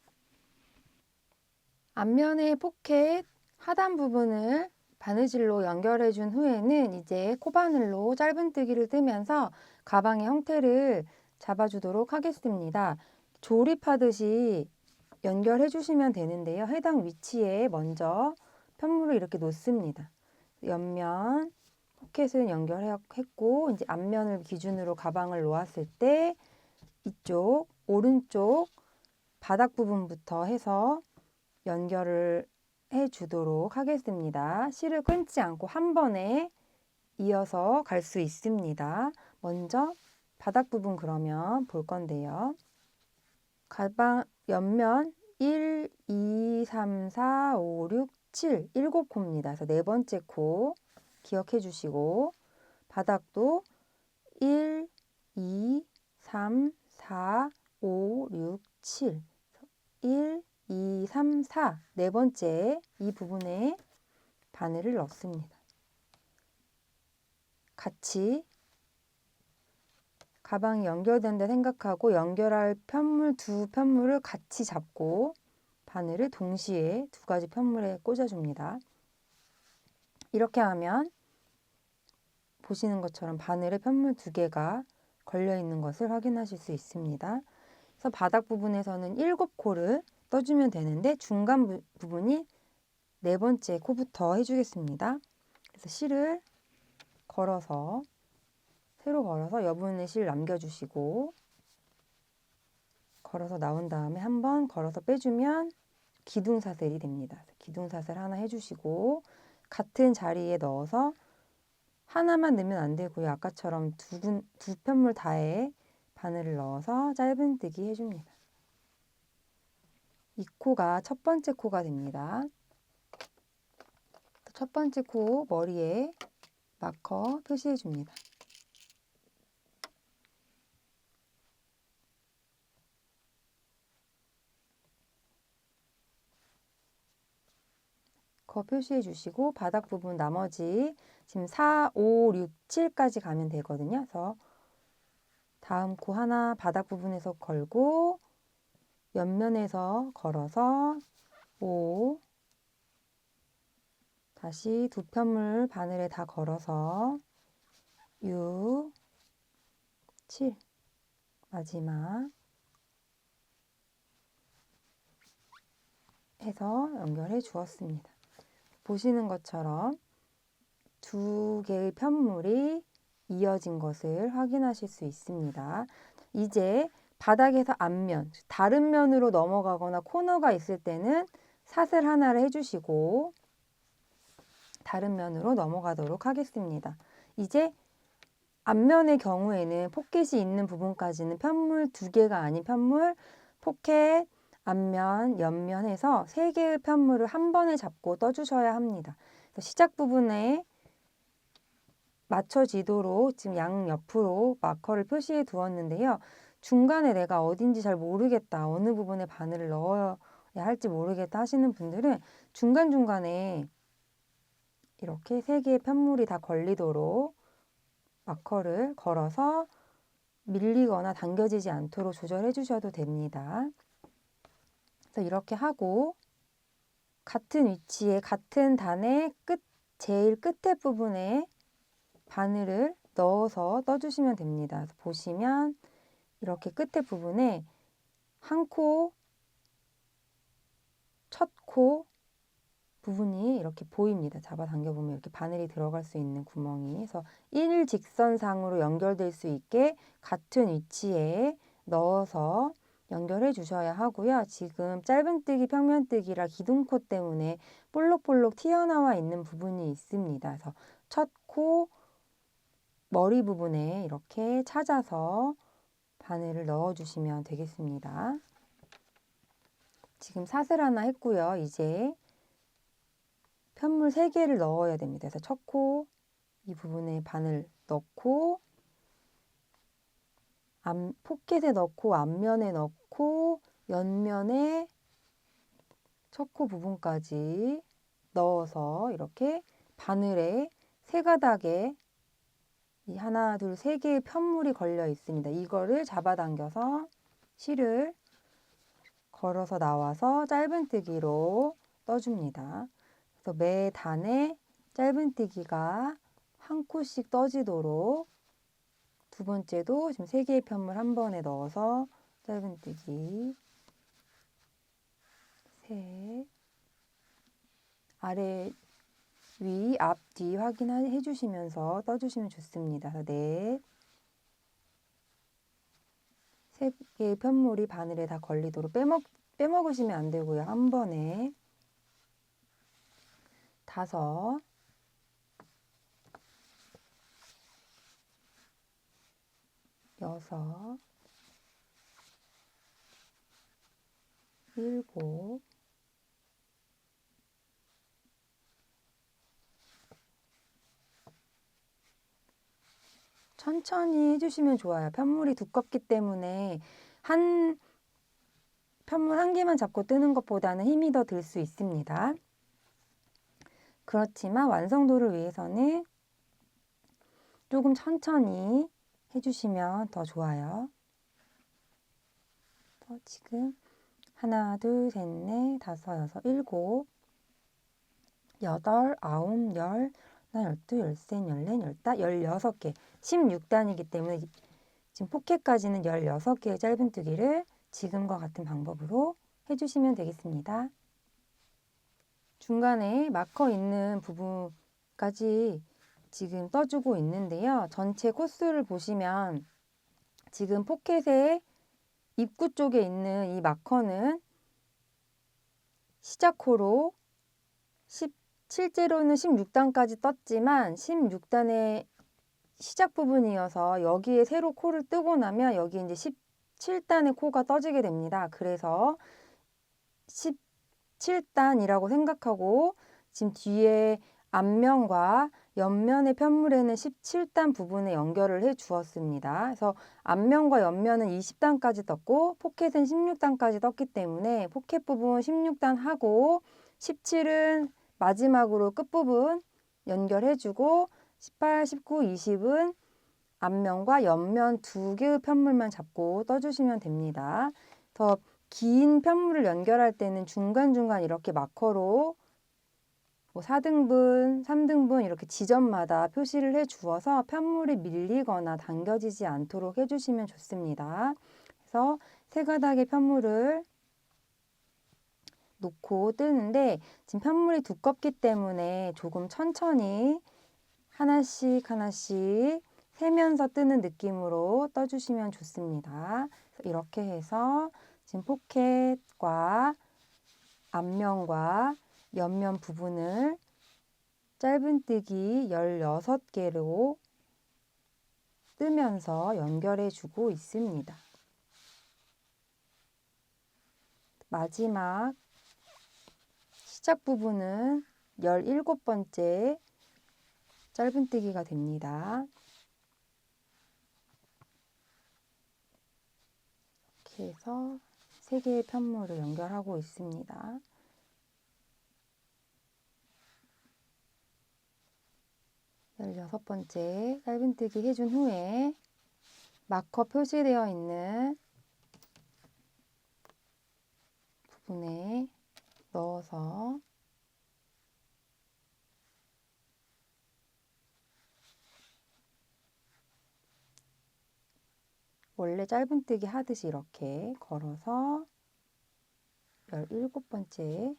[SPEAKER 1] 앞면의 포켓 하단 부분을 바느질로 연결해 준 후에는 이제 코바늘로 짧은뜨기를 뜨면서 가방의 형태를 잡아주도록 하겠습니다. 조립하듯이 연결해 주시면 되는데요. 해당 위치에 먼저 편물을 이렇게 놓습니다. 옆면 포켓은 연결했고 이제 앞면을 기준으로 가방을 놓았을 때 이쪽 오른쪽 바닥 부분부터 해서 연결을 해 주도록 하겠습니다. 실을 끊지 않고 한 번에 이어서 갈 수 있습니다. 먼저 바닥 부분 그러면 볼 건데요. 가방 옆면 1, 2, 3, 4, 5, 6, 7, 7코입니다. 그래서 네 번째 코 기억해 주시고 바닥도 1, 2, 3, 4, 5, 6, 7 1, 2, 3, 4 네 번째 이 부분에 바늘을 넣습니다. 같이 가방이 연결된다 생각하고 연결할 편물 두 편물을 같이 잡고 바늘을 동시에 두 가지 편물에 꽂아줍니다. 이렇게 하면 보시는 것처럼 바늘에 편물 두 개가 걸려 있는 것을 확인하실 수 있습니다. 그래서 바닥 부분에서는 7코를 떠주면 되는데 중간 부분이 네 번째 코부터 해주겠습니다. 그래서 실을 걸어서 세로 걸어서 여분의 실 남겨주시고 걸어서 나온 다음에 한번 걸어서 빼주면 기둥사슬이 됩니다. 기둥사슬 하나 해주시고 같은 자리에 넣어서 하나만 넣으면 안 되고요. 아까처럼 두 편물 다에 바늘을 넣어서 짧은뜨기 해줍니다. 이 코가 첫 번째 코가 됩니다. 첫 번째 코 머리에 마커 표시해 줍니다. 거 표시해 주시고 바닥 부분 나머지 지금 4, 5, 6, 7까지 가면 되거든요. 그래서 다음 코 하나 바닥 부분에서 걸고 옆면에서 걸어서 5 다시 두 편물 바늘에 다 걸어서 6, 7 마지막 해서 연결해 주었습니다. 보시는 것처럼 두 개의 편물이 이어진 것을 확인하실 수 있습니다. 이제 바닥에서 앞면, 다른 면으로 넘어가거나 코너가 있을 때는 사슬 하나를 해주시고 다른 면으로 넘어가도록 하겠습니다. 이제 앞면의 경우에는 포켓이 있는 부분까지는 편물 두 개가 아닌 편물, 포켓, 앞면, 옆면 해서 세 개의 편물을 한 번에 잡고 떠주셔야 합니다. 그래서 시작 부분에 맞춰지도록 지금 양옆으로 마커를 표시해 두었는데요. 중간에 내가 어딘지 잘 모르겠다, 어느 부분에 바늘을 넣어야 할지 모르겠다 하시는 분들은 중간중간에 이렇게 세 개의 편물이 다 걸리도록 마커를 걸어서 밀리거나 당겨지지 않도록 조절해 주셔도 됩니다. 그래서 이렇게 하고 같은 위치에 같은 단의 제일 끝에 부분에 바늘을 넣어서 떠주시면 됩니다. 그래서 보시면 이렇게 끝에 부분에 한 코, 첫 코 부분이 이렇게 보입니다. 잡아당겨 보면 이렇게 바늘이 들어갈 수 있는 구멍이. 그래서 일직선상으로 연결될 수 있게 같은 위치에 넣어서 연결해 주셔야 하고요. 지금 짧은뜨기, 평면뜨기라 기둥코 때문에 볼록볼록 튀어나와 있는 부분이 있습니다. 그래서 첫 코 머리 부분에 이렇게 찾아서 바늘을 넣어 주시면 되겠습니다. 지금 사슬 하나 했고요. 이제 편물 3개를 넣어야 됩니다. 그래서 첫 코 이 부분에 바늘 넣고 포켓에 넣고 앞면에 넣고 옆면에 첫 코 부분까지 넣어서 이렇게 바늘에 세 가닥에 이 하나, 둘, 세 개의 편물이 걸려 있습니다. 이거를 잡아당겨서 실을 걸어서 나와서 짧은뜨기로 떠줍니다. 그래서 매 단에 짧은뜨기가 한 코씩 떠지도록 두 번째도 지금 세 개의 편물 한 번에 넣어서 짧은뜨기 셋, 아래 위, 앞, 뒤 확인해 주시면서 떠주시면 좋습니다. 넷, 세 개의 편물이 바늘에 다 걸리도록 빼먹으시면 안 되고요. 한 번에 다섯, 여섯, 일곱, 천천히 해주시면 좋아요. 편물이 두껍기 때문에 편물 한 개만 잡고 뜨는 것보다는 힘이 더 들 수 있습니다. 그렇지만 완성도를 위해서는 조금 천천히 해주시면 더 좋아요. 지금 하나, 둘, 셋, 넷, 다섯, 여섯, 일곱, 여덟, 아홉, 열, 하나, 열둘, 열셋, 열넷, 열다, 16개, 16단이기 때문에 지금 포켓까지는 16개의 짧은뜨기를 지금과 같은 방법으로 해주시면 되겠습니다. 중간에 마커 있는 부분까지 지금 떠주고 있는데요. 전체 코스를 보시면 지금 포켓의 입구 쪽에 있는 이 마커는 시작코로 실제로는 16단까지 떴지만 16단의 시작 부분이어서 여기에 새로 코를 뜨고 나면 여기 이제 17단의 코가 떠지게 됩니다. 그래서 17단이라고 생각하고 지금 뒤에 앞면과 옆면의 편물에는 17단 부분에 연결을 해 주었습니다. 그래서 앞면과 옆면은 20단까지 떴고 포켓은 16단까지 떴기 때문에 포켓 부분 16단 하고 17은 마지막으로 끝부분 연결해 주고 18, 19, 20은 앞면과 옆면 두 개의 편물만 잡고 떠주시면 됩니다. 더 긴 편물을 연결할 때는 중간중간 이렇게 마커로 뭐 4등분, 3등분 이렇게 지점마다 표시를 해 주어서 편물이 밀리거나 당겨지지 않도록 해주시면 좋습니다. 그래서 세 가닥의 편물을 놓고 뜨는데 지금 편물이 두껍기 때문에 조금 천천히 하나씩 하나씩 세면서 뜨는 느낌으로 떠주시면 좋습니다. 이렇게 해서 지금 포켓과 앞면과 옆면 부분을 짧은뜨기 16개로 뜨면서 연결해 주고 있습니다. 마지막 시작 부분은 17번째 짧은뜨기가 됩니다. 이렇게 해서 3개의 편물을 연결하고 있습니다. 열여섯 번째 짧은뜨기 해준 후에 마커 표시되어 있는 부분에 넣어서 원래 짧은뜨기 하듯이 이렇게 걸어서 17번째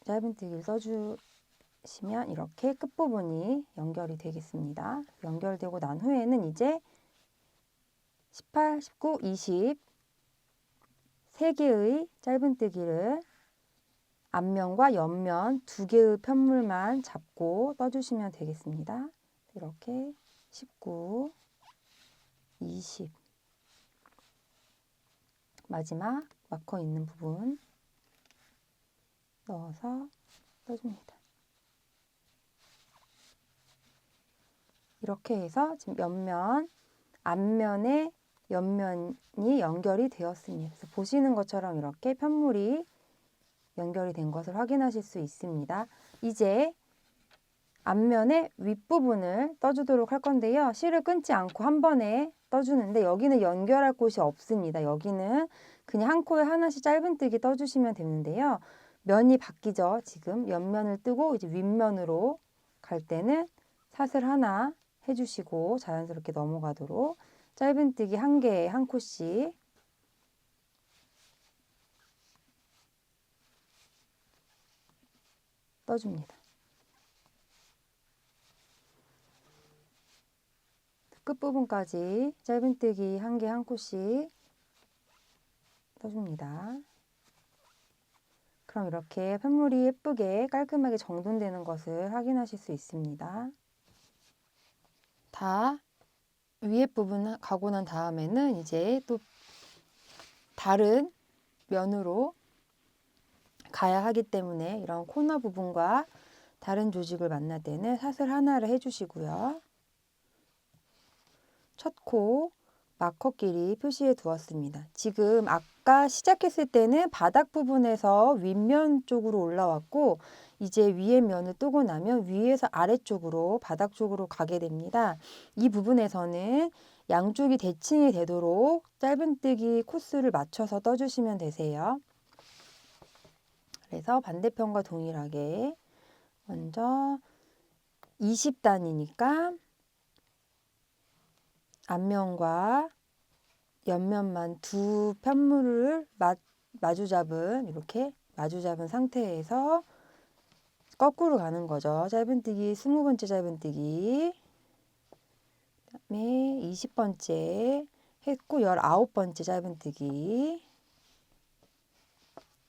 [SPEAKER 1] 짧은뜨기를 써주시면 이렇게 끝부분이 연결이 되겠습니다. 연결되고 난 후에는 이제 18, 19, 20 3개의 짧은뜨기를 앞면과 옆면 2개의 편물만 잡고 떠주시면 되겠습니다. 이렇게 19, 20 마지막 마커 있는 부분 넣어서 떠줍니다. 이렇게 해서 지금 옆면, 앞면에 옆면이 연결이 되었습니다. 그래서 보시는 것처럼 이렇게 편물이 연결이 된 것을 확인하실 수 있습니다. 이제 앞면의 윗부분을 떠주도록 할 건데요. 실을 끊지 않고 한 번에 떠주는데 여기는 연결할 곳이 없습니다. 여기는 그냥 한 코에 하나씩 짧은뜨기 떠주시면 되는데요. 면이 바뀌죠. 지금 옆면을 뜨고 이제 윗면으로 갈 때는 사슬 하나 해주시고 자연스럽게 넘어가도록 짧은뜨기 한 개에 한 코씩 떠줍니다. 끝부분까지 짧은뜨기 한 개 한 코씩 떠줍니다. 그럼 이렇게 편물이 예쁘게 깔끔하게 정돈되는 것을 확인하실 수 있습니다. 다 위에 부분 가고 난 다음에는 이제 또 다른 면으로 가야 하기 때문에 이런 코너 부분과 다른 조직을 만날 때는 사슬 하나를 해주시고요. 첫 코 마커끼리 표시해 두었습니다. 지금 아까 시작했을 때는 바닥 부분에서 윗면 쪽으로 올라왔고 이제 위에 면을 뜨고 나면 위에서 아래쪽으로 바닥 쪽으로 가게 됩니다. 이 부분에서는 양쪽이 대칭이 되도록 짧은뜨기 코스를 맞춰서 떠주시면 되세요. 그래서 반대편과 동일하게 먼저 20단이니까 앞면과 옆면만 두 편물을 마주 잡은 이렇게 마주 잡은 상태에서 거꾸로 가는 거죠. 짧은뜨기 20번째 짧은뜨기 그다음에 20번째 했고 19번째 짧은뜨기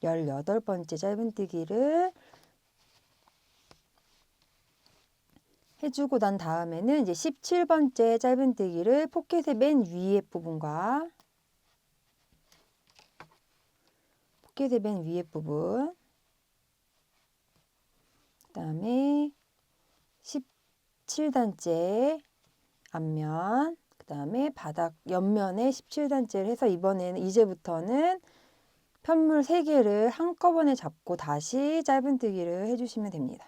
[SPEAKER 1] 18번째 짧은뜨기를 해주고 난 다음에는 이제 17번째 짧은뜨기를 포켓의 맨 위에 부분과 포켓의 맨 위에 부분 그 다음에 17단째 앞면 그 다음에 바닥 옆면에 17단째를 해서 이번에는 이제부터는 편물 3개를 한꺼번에 잡고 다시 짧은뜨기를 해주시면 됩니다.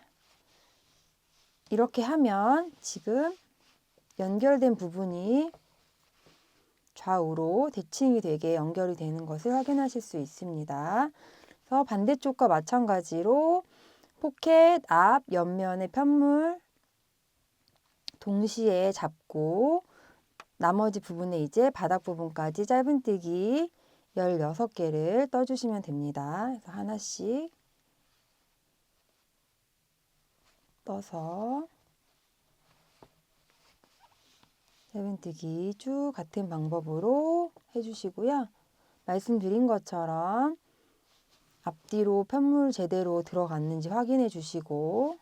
[SPEAKER 1] 이렇게 하면 지금 연결된 부분이 좌우로 대칭이 되게 연결이 되는 것을 확인하실 수 있습니다. 그래서 반대쪽과 마찬가지로 포켓 앞 옆면의 편물 동시에 잡고 나머지 부분에 이제 바닥 부분까지 짧은뜨기 16개를 떠주시면 됩니다. 그래서 하나씩 떠서 짧은뜨기 쭉 같은 방법으로 해주시고요. 말씀드린 것처럼 앞뒤로 편물 제대로 들어갔는지 확인해 주시고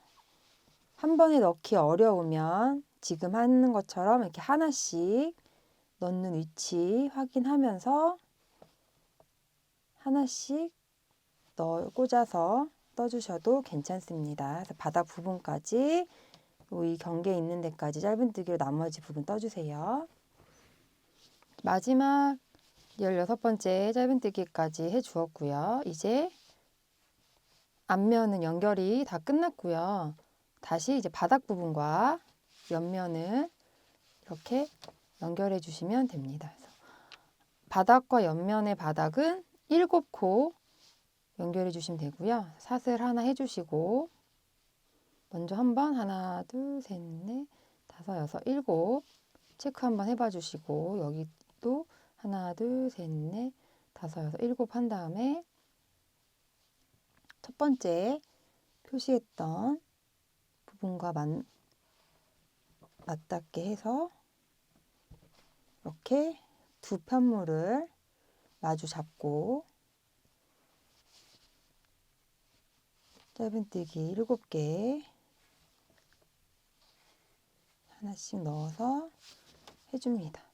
[SPEAKER 1] 한 번에 넣기 어려우면 지금 하는 것처럼 이렇게 하나씩 넣는 위치 확인하면서 하나씩 꽂아서 떠주셔도 괜찮습니다. 그래서 바닥 부분까지 이 경계 있는 데까지 짧은뜨기로 나머지 부분 떠주세요. 마지막 16번째 짧은뜨기까지 해주었고요. 이제 앞면은 연결이 다 끝났고요. 다시 이제 바닥 부분과 옆면을 이렇게 연결해 주시면 됩니다. 그래서 바닥과 옆면의 바닥은 7코 연결해 주시면 되고요. 사슬 하나 해주시고 먼저 한번 하나, 둘, 셋, 넷, 다섯, 여섯, 일곱 체크 한번 해봐 주시고 여기도 하나, 둘, 셋, 넷, 다섯, 여섯, 일곱 한 다음에 첫 번째 표시했던 부분과 맞닿게 해서 이렇게 두 편물을 마주 잡고 짧은뜨기 7개 하나씩 넣어서 해줍니다.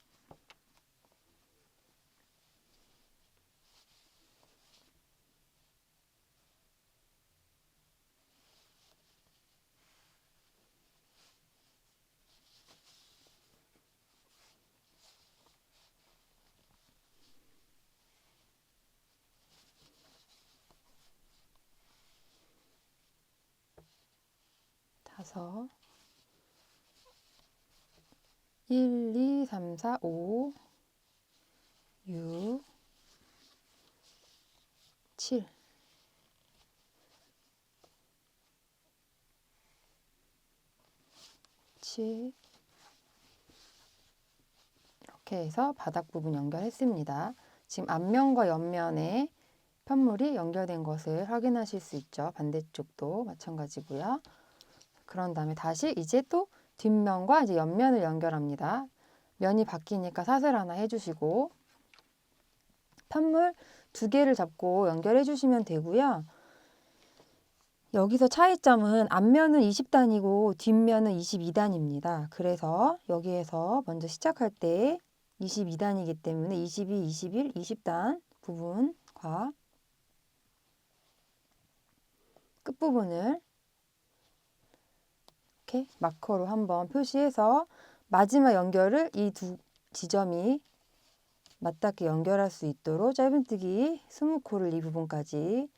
[SPEAKER 1] 다섯 1, 2, 3, 4, 5, 6, 7 7 이렇게 해서 바닥 부분 연결했습니다. 지금 앞면과 옆면에 편물이 연결된 것을 확인하실 수 있죠. 반대쪽도 마찬가지고요. 그런 다음에 다시 이제 또 뒷면과 이제 옆면을 연결합니다. 면이 바뀌니까 사슬 하나 해주시고 편물 2개를 잡고 연결해 주시면 되고요. 여기서 차이점은 앞면은 20단이고 뒷면은 22단입니다. 그래서 여기에서 먼저 시작할 때 22단이기 때문에 22, 21, 20단 부분과 끝부분을 이렇게 마커로 한번 표시해서 마지막 연결을 이 두 지점이 맞닿게 연결할 수 있도록 짧은뜨기 20코를 이 부분까지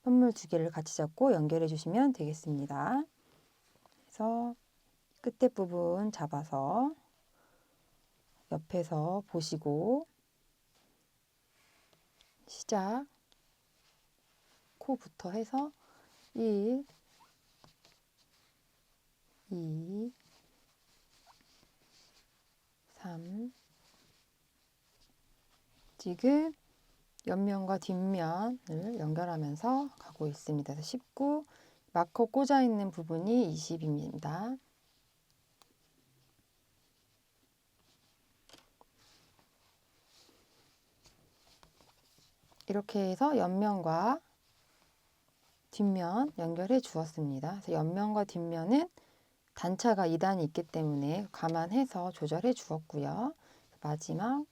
[SPEAKER 1] 편물 2개를 같이 잡고 연결해 주시면 되겠습니다. 그래서 끝에 부분 잡아서 옆에서 보시고 시작 코부터 해서 1, 2, 3 지금 옆면과 뒷면을 연결하면서 가고 있습니다. 그래서 19 마커 꽂아 있는 부분이 20입니다. 이렇게 해서 옆면과 뒷면 연결해 주었습니다. 그래서 옆면과 뒷면은 단차가 2단이 있기 때문에 감안해서 조절해 주었고요. 마지막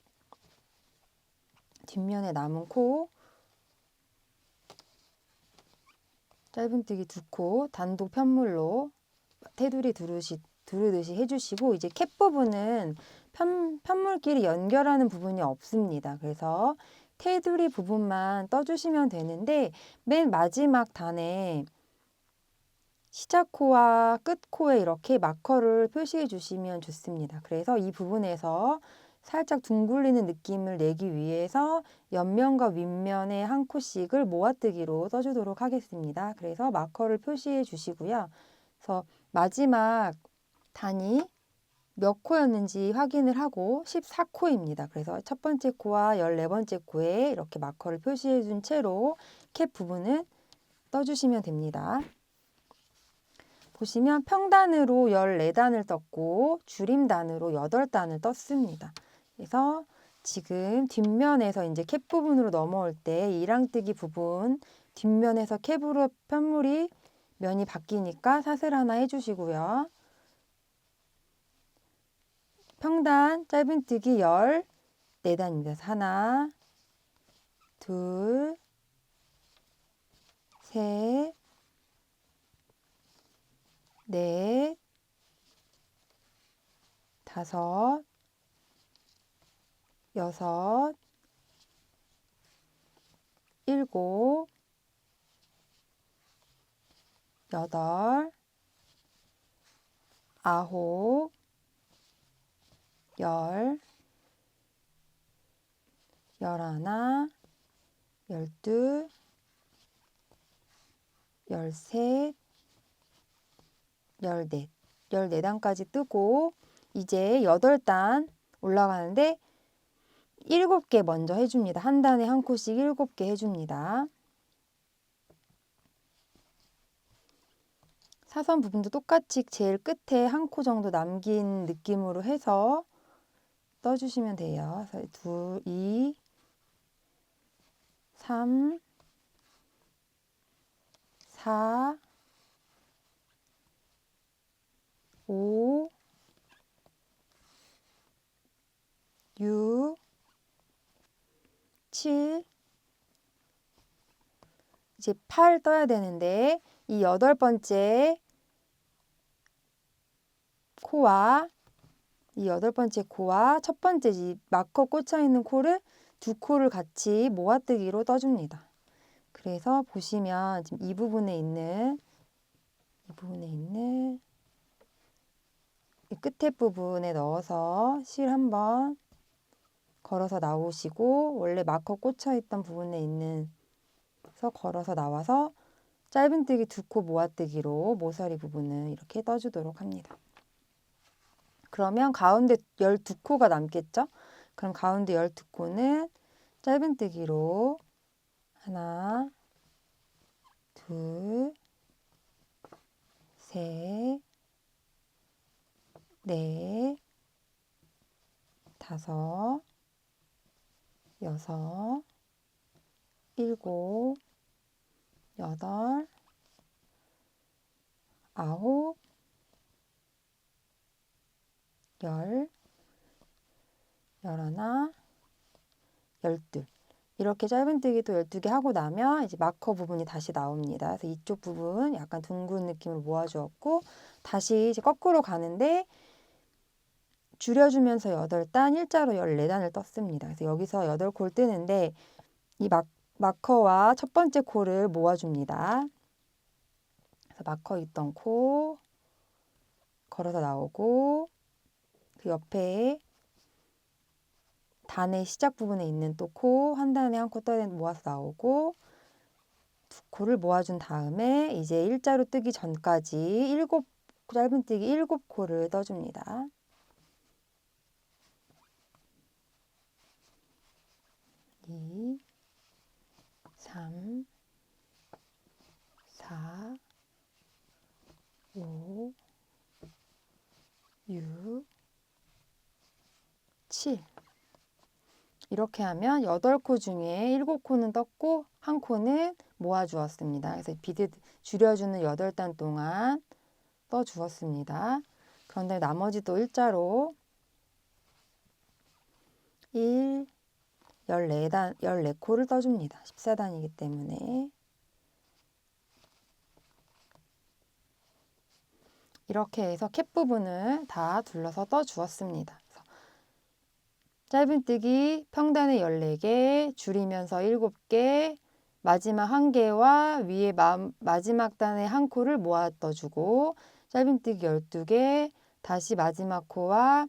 [SPEAKER 1] 뒷면에 남은 코 짧은뜨기 2코 단독 편물로 테두리 두르듯이 해주시고 이제 캡 부분은 편물끼리 연결하는 부분이 없습니다. 그래서 테두리 부분만 떠주시면 되는데 맨 마지막 단에 시작코와 끝코에 이렇게 마커를 표시해 주시면 좋습니다. 그래서 이 부분에서 살짝 둥글리는 느낌을 내기 위해서 옆면과 윗면에 한 코씩을 모아뜨기로 떠주도록 하겠습니다. 그래서 마커를 표시해 주시고요. 그래서 마지막 단이 몇 코였는지 확인을 하고 14코입니다. 그래서 첫 번째 코와 14번째 코에 이렇게 마커를 표시해 준 채로 캡 부분은 떠주시면 됩니다. 보시면 평단으로 14단을 떴고 줄임단으로 8단을 떴습니다. 그래서 지금 뒷면에서 이제 캡 부분으로 넘어올 때 이랑뜨기 부분 뒷면에서 캡으로 편물이 면이 바뀌니까 사슬 하나 해주시고요. 평단 짧은뜨기 14단입니다. 하나, 둘, 셋, 넷, 다섯, 여섯, 일곱, 여덟, 아홉, 열, 열하나, 열둘, 열셋, 열넷, 14단까지 뜨고 이제 8단 올라가는데 7개 먼저 해줍니다. 한 단에 한 코씩 7개 해줍니다. 사선 부분도 똑같이 제일 끝에 한 코 정도 남긴 느낌으로 해서 떠주시면 돼요. 그래서 2, 3, 4, 5, 6, 7, 이제 8 떠야 되는데 이 8번째 코와 이 8번째 코와 첫 번째 이 마커 꽂혀 있는 코를 두 코를 같이 모아뜨기로 떠줍니다. 그래서 보시면 지금 이 부분에 있는 이 끝에 부분에 넣어서 실 한번 걸어서 나오시고 원래 마커 꽂혀 있던 부분에 있는 서 걸어서 나와서 짧은뜨기 두 코 모아뜨기로 모서리 부분을 이렇게 떠주도록 합니다. 그러면 가운데 12코가 남겠죠? 그럼 가운데 12코는 짧은뜨기로 하나, 둘, 셋, 넷, 다섯, 여섯, 일곱, 여덟, 아홉, 열, 열하나, 열둘. 이렇게 짧은뜨기도 12개 하고 나면 이제 마커 부분이 다시 나옵니다. 그래서 이쪽 부분 약간 둥근 느낌으로 모아주었고 다시 이제 거꾸로 가는데 줄여주면서 8단, 일자로 14단을 떴습니다. 그래서 여기서 8코를 뜨는데 이 마커와 첫 번째 코를 모아줍니다. 그래서 마커 있던 코 걸어서 나오고 그 옆에 단의 시작 부분에 있는 또 코 한 단에 한 코 떠야 모아서 나오고 두 코를 모아준 다음에 이제 일자로 뜨기 전까지 짧은뜨기 7코를 떠줍니다. 2, 3, 4, 5, 6, 7 이렇게 하면 8코 중에 7코는 떴고 한 코는 모아주었습니다. 그래서 비드 줄여주는 8단 동안 떠주었습니다. 그런데 나머지도 일자로 14코를 떠줍니다. 14단이기 때문에 이렇게 해서 캡 부분을 다 둘러서 떠주었습니다. 짧은뜨기 평단에 14개, 줄이면서 7개, 마지막 1개와 위에 마지막 단에 한 코를 모아 떠주고 짧은뜨기 12개, 다시 마지막 코와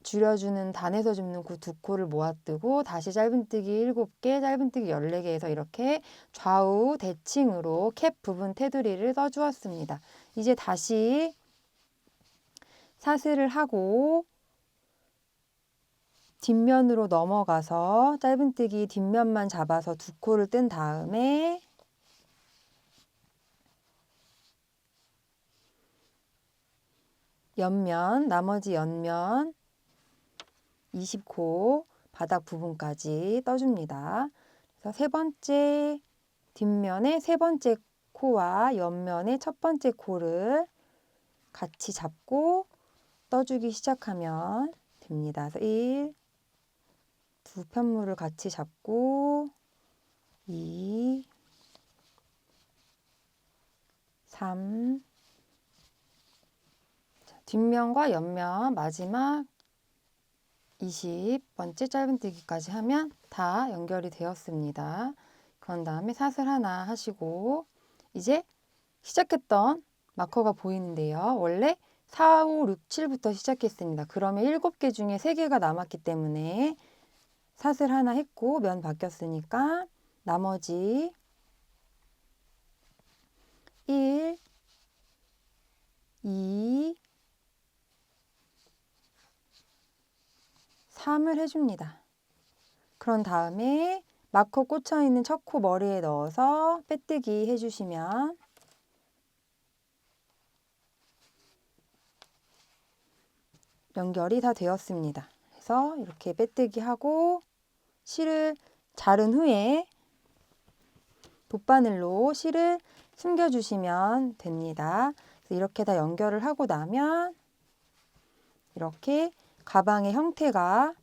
[SPEAKER 1] 줄여주는 단에서 줍는 그 두 코를 모아뜨고 다시 짧은뜨기 7개, 짧은뜨기 14개에서 이렇게 좌우 대칭으로 캡 부분 테두리를 떠주었습니다. 이제 다시 사슬을 하고 뒷면으로 넘어가서 짧은뜨기 뒷면만 잡아서 두 코를 뜬 다음에 옆면, 나머지 옆면 20코 바닥 부분까지 떠줍니다. 그래서 세 번째 뒷면의 세 번째 코와 옆면의 첫 번째 코를 같이 잡고 떠주기 시작하면 됩니다. 그래서 1, 두 편물을 같이 잡고 2, 3, 뒷면과 옆면 마지막 20번째 짧은뜨기까지 하면 다 연결이 되었습니다. 그런 다음에 사슬 하나 하시고 이제 시작했던 마커가 보이는데요. 원래 4, 5, 6, 7부터 시작했습니다. 그러면 7개 중에 3개가 남았기 때문에 사슬 하나 했고 면 바뀌었으니까 나머지 1, 2, 3을 해줍니다. 그런 다음에 마커 꽂혀있는 첫 코 머리에 넣어서 빼뜨기 해주시면 연결이 다 되었습니다. 그래서 이렇게 빼뜨기 하고 실을 자른 후에 돗바늘로 실을 숨겨주시면 됩니다. 이렇게 다 연결을 하고 나면 이렇게 가방의 형태가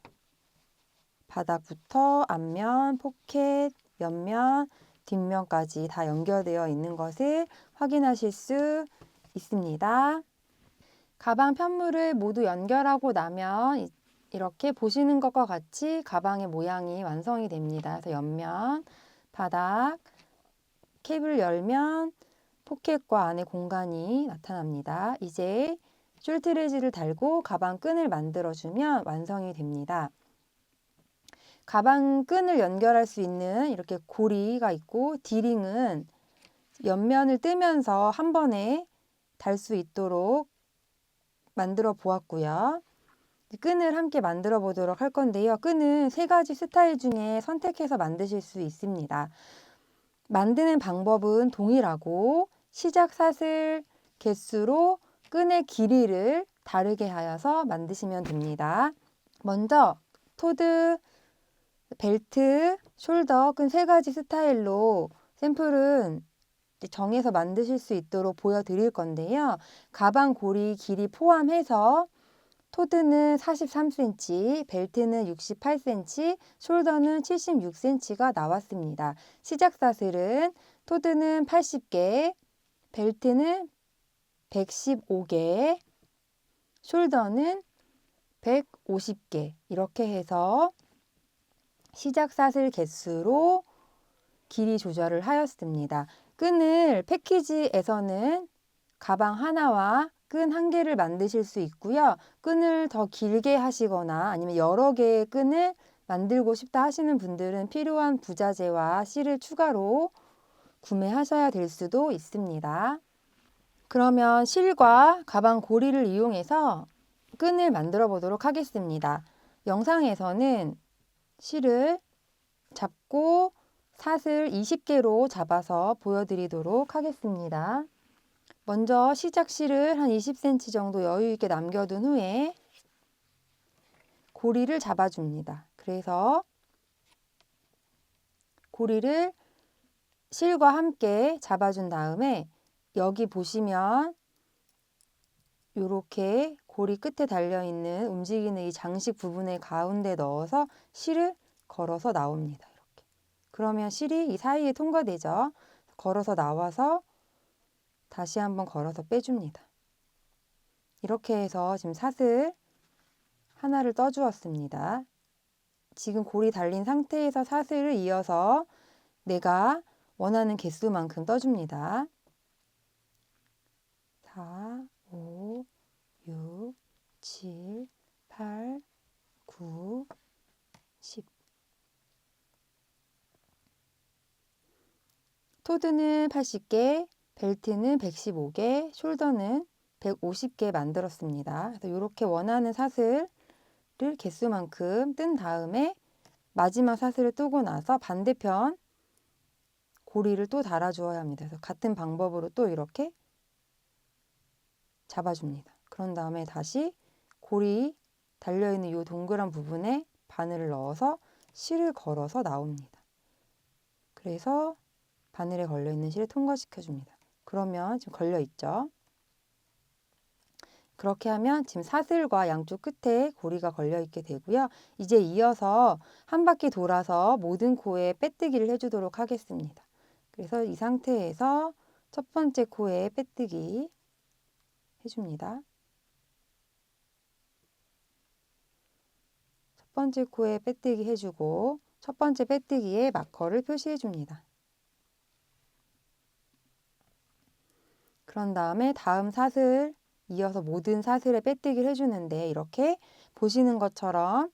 [SPEAKER 1] 바닥부터 앞면, 포켓, 옆면, 뒷면까지 다 연결되어 있는 것을 확인하실 수 있습니다. 가방 편물을 모두 연결하고 나면 이렇게 보시는 것과 같이 가방의 모양이 완성이 됩니다. 그래서 옆면, 바닥, 캡을 열면 포켓과 안에 공간이 나타납니다. 이제 숄트레지를 달고 가방 끈을 만들어주면 완성이 됩니다. 가방 끈을 연결할 수 있는 이렇게 고리가 있고 디링은 옆면을 뜨면서 한 번에 달 수 있도록 만들어 보았고요. 끈을 함께 만들어 보도록 할 건데요. 끈은 3가지 스타일 중에 선택해서 만드실 수 있습니다. 만드는 방법은 동일하고 시작 사슬 개수로 끈의 길이를 다르게 하여서 만드시면 됩니다. 먼저 토드, 벨트, 숄더 끈 3가지 스타일로 샘플은 정해서 만드실 수 있도록 보여드릴 건데요. 가방 고리 길이 포함해서 토드는 43cm, 벨트는 68cm, 숄더는 76cm가 나왔습니다. 시작 사슬은 토드는 80개, 벨트는 115개, 숄더는 150개 이렇게 해서 시작 사슬 개수로 길이 조절을 하였습니다. 끈을 패키지에서는 가방 하나와 끈 1개를 만드실 수 있고요. 끈을 더 길게 하시거나 아니면 여러 개의 끈을 만들고 싶다 하시는 분들은 필요한 부자재와 실을 추가로 구매하셔야 될 수도 있습니다. 그러면 실과 가방 고리를 이용해서 끈을 만들어 보도록 하겠습니다. 영상에서는 실을 잡고 사슬 20개로 잡아서 보여드리도록 하겠습니다. 먼저 시작 실을 한 20cm 정도 여유 있게 남겨둔 후에 고리를 잡아줍니다. 그래서 고리를 실과 함께 잡아준 다음에 여기 보시면 이렇게 고리 끝에 달려있는 움직이는 이 장식 부분의 가운데 넣어서 실을 걸어서 나옵니다. 이렇게. 그러면 실이 이 사이에 통과되죠. 걸어서 나와서 다시 한번 걸어서 빼줍니다. 이렇게 해서 지금 사슬 하나를 떠주었습니다. 지금 골이 달린 상태에서 사슬을 이어서 내가 원하는 개수만큼 떠줍니다. 4, 5, 6, 7, 8, 코드는 80개, 벨트는 115개, 숄더는 150개 만들었습니다. 그래서 이렇게 원하는 사슬을 개수만큼 뜬 다음에 마지막 사슬을 뜨고 나서 반대편 고리를 또 달아주어야 합니다. 그래서 같은 방법으로 또 이렇게 잡아줍니다. 그런 다음에 다시 고리 달려있는 이 동그란 부분에 바늘을 넣어서 실을 걸어서 나옵니다. 그래서 바늘에 걸려있는 실을 통과시켜줍니다. 그러면 지금 걸려있죠? 그렇게 하면 지금 사슬과 양쪽 끝에 고리가 걸려있게 되고요. 이제 이어서 한 바퀴 돌아서 모든 코에 빼뜨기를 해주도록 하겠습니다. 그래서 이 상태에서 첫 번째 코에 빼뜨기 해줍니다. 첫 번째 코에 빼뜨기 해주고 첫 번째 빼뜨기에 마커를 표시해줍니다. 그런 다음에 다음 사슬 이어서 모든 사슬에 빼뜨기를 해주는데 이렇게 보시는 것처럼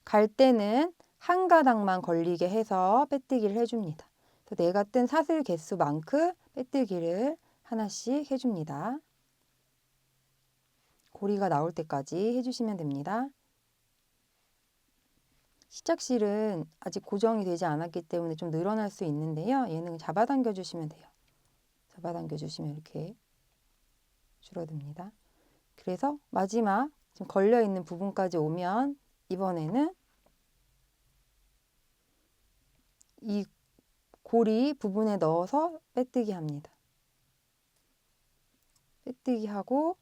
[SPEAKER 1] 갈 때는 한 가닥만 걸리게 해서 빼뜨기를 해줍니다. 그래서 내가 뜬 사슬 개수만큼 빼뜨기를 하나씩 해줍니다. 고리가 나올 때까지 해주시면 됩니다. 시작실은 아직 고정이 되지 않았기 때문에 좀 늘어날 수 있는데요. 얘는 잡아당겨 주시면 돼요. 잡아당겨 주시면 이렇게 줄어듭니다. 그래서 마지막 지금 걸려있는 부분까지 오면 이번에는 이 고리 부분에 넣어서 빼뜨기 합니다. 빼뜨기 하고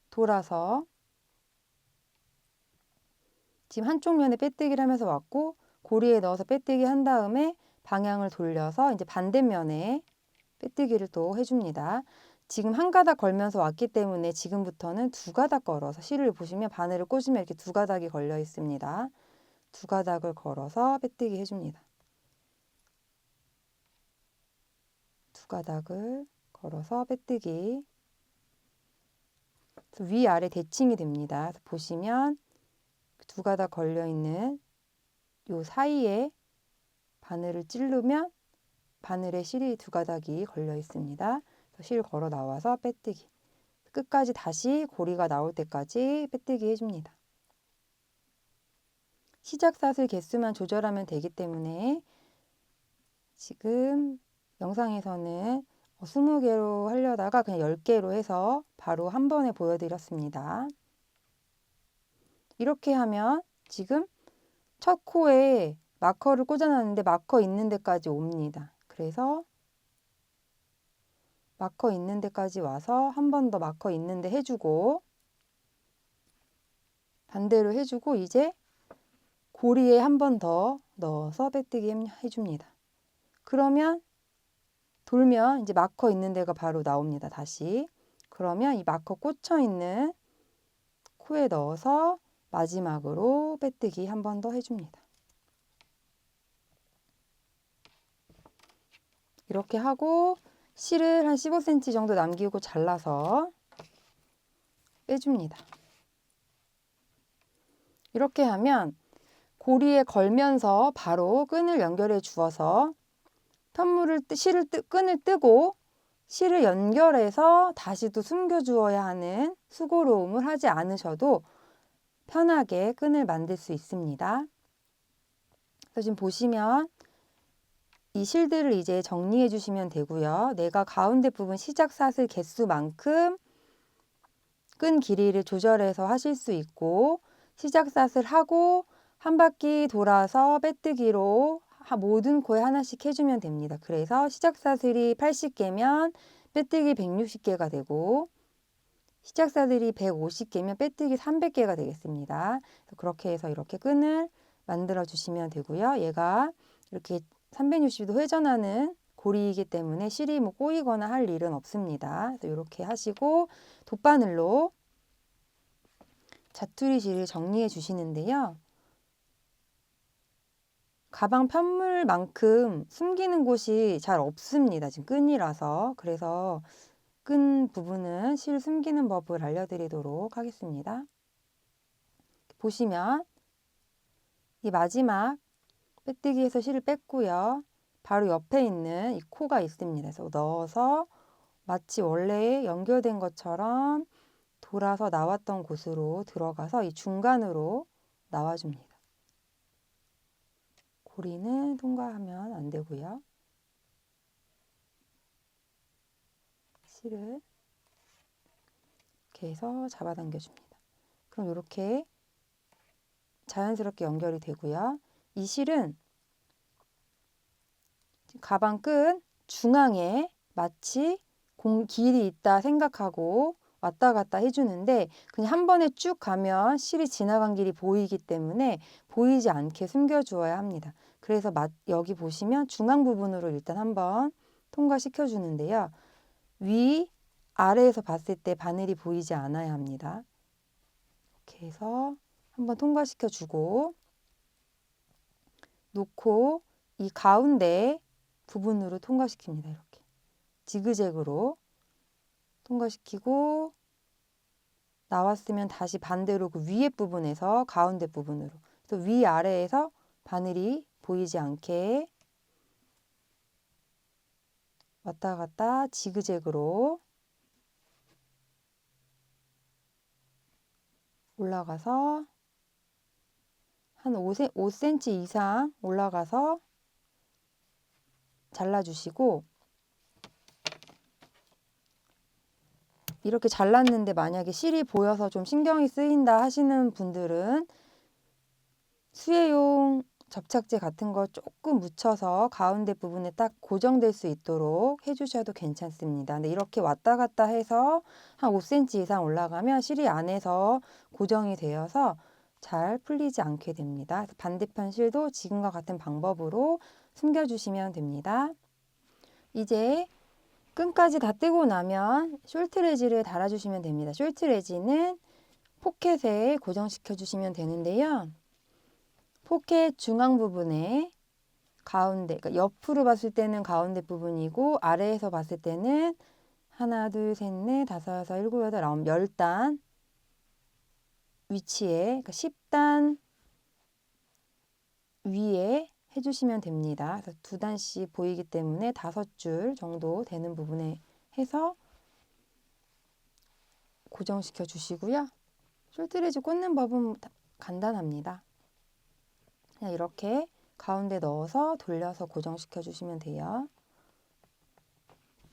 [SPEAKER 1] 돌아서 지금 한쪽 면에 빼뜨기를 하면서 왔고 고리에 넣어서 빼뜨기 한 다음에 방향을 돌려서 이제 반대면에 빼뜨기를 또 해줍니다. 지금 한 가닥 걸면서 왔기 때문에 지금부터는 두 가닥 걸어서 실을 보시면 바늘을 꽂으면 이렇게 두 가닥이 걸려 있습니다. 두 가닥을 걸어서 빼뜨기 해줍니다. 두 가닥을 걸어서 빼뜨기. 위아래 대칭이 됩니다. 그래서 보시면 두 가닥 걸려 있는 요 사이에 바늘을 찌르면 바늘에 실이 두 가닥이 걸려 있습니다. 실 걸어 나와서 빼뜨기. 끝까지 다시 고리가 나올 때까지 빼뜨기 해줍니다. 시작 사슬 개수만 조절하면 되기 때문에 지금 영상에서는 20개로 하려다가 그냥 10개로 해서 바로 한 번에 보여드렸습니다. 이렇게 하면 지금 첫 코에 마커를 꽂아놨는데 마커 있는 데까지 옵니다. 그래서 마커 있는 데까지 와서 한 번 더 마커 있는 데 해주고 반대로 해주고 이제 고리에 한 번 더 넣어서 빼뜨기 해줍니다. 그러면 돌면 이제 마커 있는 데가 바로 나옵니다. 다시. 그러면 이 마커 꽂혀 있는 코에 넣어서 마지막으로 빼뜨기 한 번 더 해줍니다. 이렇게 하고 실을 한 15cm 정도 남기고 잘라서 빼줍니다. 이렇게 하면 고리에 걸면서 바로 끈을 연결해 주어서 끈을 뜨고 실을 연결해서 다시 또 숨겨 주어야 하는 수고로움을 하지 않으셔도 편하게 끈을 만들 수 있습니다. 그래서 지금 보시면 이 실들을 이제 정리해 주시면 되고요. 내가 가운데 부분 시작 사슬 개수만큼 끈 길이를 조절해서 하실 수 있고 시작 사슬 하고 한 바퀴 돌아서 빼뜨기로 모든 코에 하나씩 해주면 됩니다. 그래서 시작 사슬이 80개면 빼뜨기 160개가 되고 시작 사슬이 150개면 빼뜨기 300개가 되겠습니다. 그렇게 해서 이렇게 끈을 만들어 주시면 되고요. 얘가 이렇게 360도 회전하는 고리이기 때문에 실이 뭐 꼬이거나 할 일은 없습니다. 그래서 이렇게 하시고 돗바늘로 자투리 실을 정리해 주시는데요. 가방 편물만큼 숨기는 곳이 잘 없습니다. 지금 끈이라서. 그래서 끈 부분은 실 숨기는 법을 알려드리도록 하겠습니다. 보시면 이 마지막 빼뜨기에서 실을 뺐고요. 바로 옆에 있는 이 코가 있습니다. 그래서 넣어서 마치 원래 연결된 것처럼 돌아서 나왔던 곳으로 들어가서 이 중간으로 나와줍니다. 고리는 통과하면 안 되고요. 실을 이렇게 해서 잡아당겨 줍니다. 그럼 이렇게 자연스럽게 연결이 되고요. 이 실은 가방 끈 중앙에 마치 길이 있다 생각하고 왔다 갔다 해주는데 그냥 한 번에 쭉 가면 실이 지나간 길이 보이기 때문에 보이지 않게 숨겨주어야 합니다. 그래서 여기 보시면 중앙 부분으로 일단 한번 통과시켜 주는데요. 아래에서 봤을 때 바늘이 보이지 않아야 합니다. 이렇게 해서 한번 통과시켜 주고 놓고 이 가운데 부분으로 통과시킵니다. 이렇게 지그재그로 통과시키고 나왔으면 다시 반대로 그 위에 부분에서 가운데 부분으로 또 위아래에서 바늘이 보이지 않게 왔다 갔다 지그재그로 올라가서 한 5cm 이상 올라가서 잘라주시고 이렇게 잘랐는데 만약에 실이 보여서 좀 신경이 쓰인다 하시는 분들은 수혜용 접착제 같은 거 조금 묻혀서 가운데 부분에 딱 고정될 수 있도록 해주셔도 괜찮습니다. 근데 이렇게 왔다 갔다 해서 한 5cm 이상 올라가면 실이 안에서 고정이 되어서 잘 풀리지 않게 됩니다. 반대편 실도 지금과 같은 방법으로 숨겨주시면 됩니다. 이제 끈까지 다 뜨고 나면 숄트레지를 달아주시면 됩니다. 숄트레지는 포켓에 고정시켜 주시면 되는데요. 포켓 중앙 부분에 가운데, 그러니까 옆으로 봤을 때는 가운데 부분이고 아래에서 봤을 때는 하나, 둘, 셋, 넷, 다섯, 여섯, 일곱, 여덟, 아홉, 10단 위치에, 그러니까 10단 위에 해주시면 됩니다. 그래서 2단씩 보이기 때문에 5줄 정도 되는 부분에 해서 고정시켜 주시고요. 숄트레지 꽂는 법은 간단합니다. 그냥 이렇게 가운데 넣어서 돌려서 고정시켜 주시면 돼요.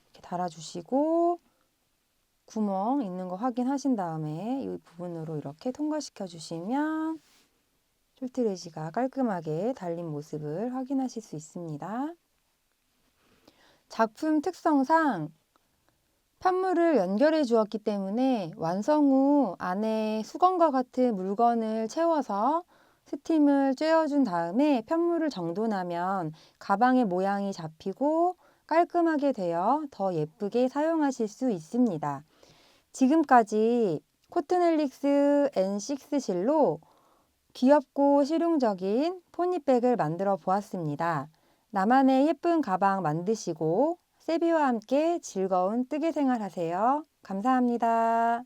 [SPEAKER 1] 이렇게 달아주시고 구멍 있는 거 확인하신 다음에 이 부분으로 이렇게 통과시켜 주시면 숄트레지가 깔끔하게 달린 모습을 확인하실 수 있습니다. 작품 특성상 편물을 연결해 주었기 때문에 완성 후 안에 수건과 같은 물건을 채워서 스팀을 쬐어준 다음에 편물을 정돈하면 가방의 모양이 잡히고 깔끔하게 되어 더 예쁘게 사용하실 수 있습니다. 지금까지 코트넬릭스 N6 실로 귀엽고 실용적인 포니백을 만들어 보았습니다. 나만의 예쁜 가방 만드시고 세비와 함께 즐거운 뜨개 생활 하세요. 감사합니다.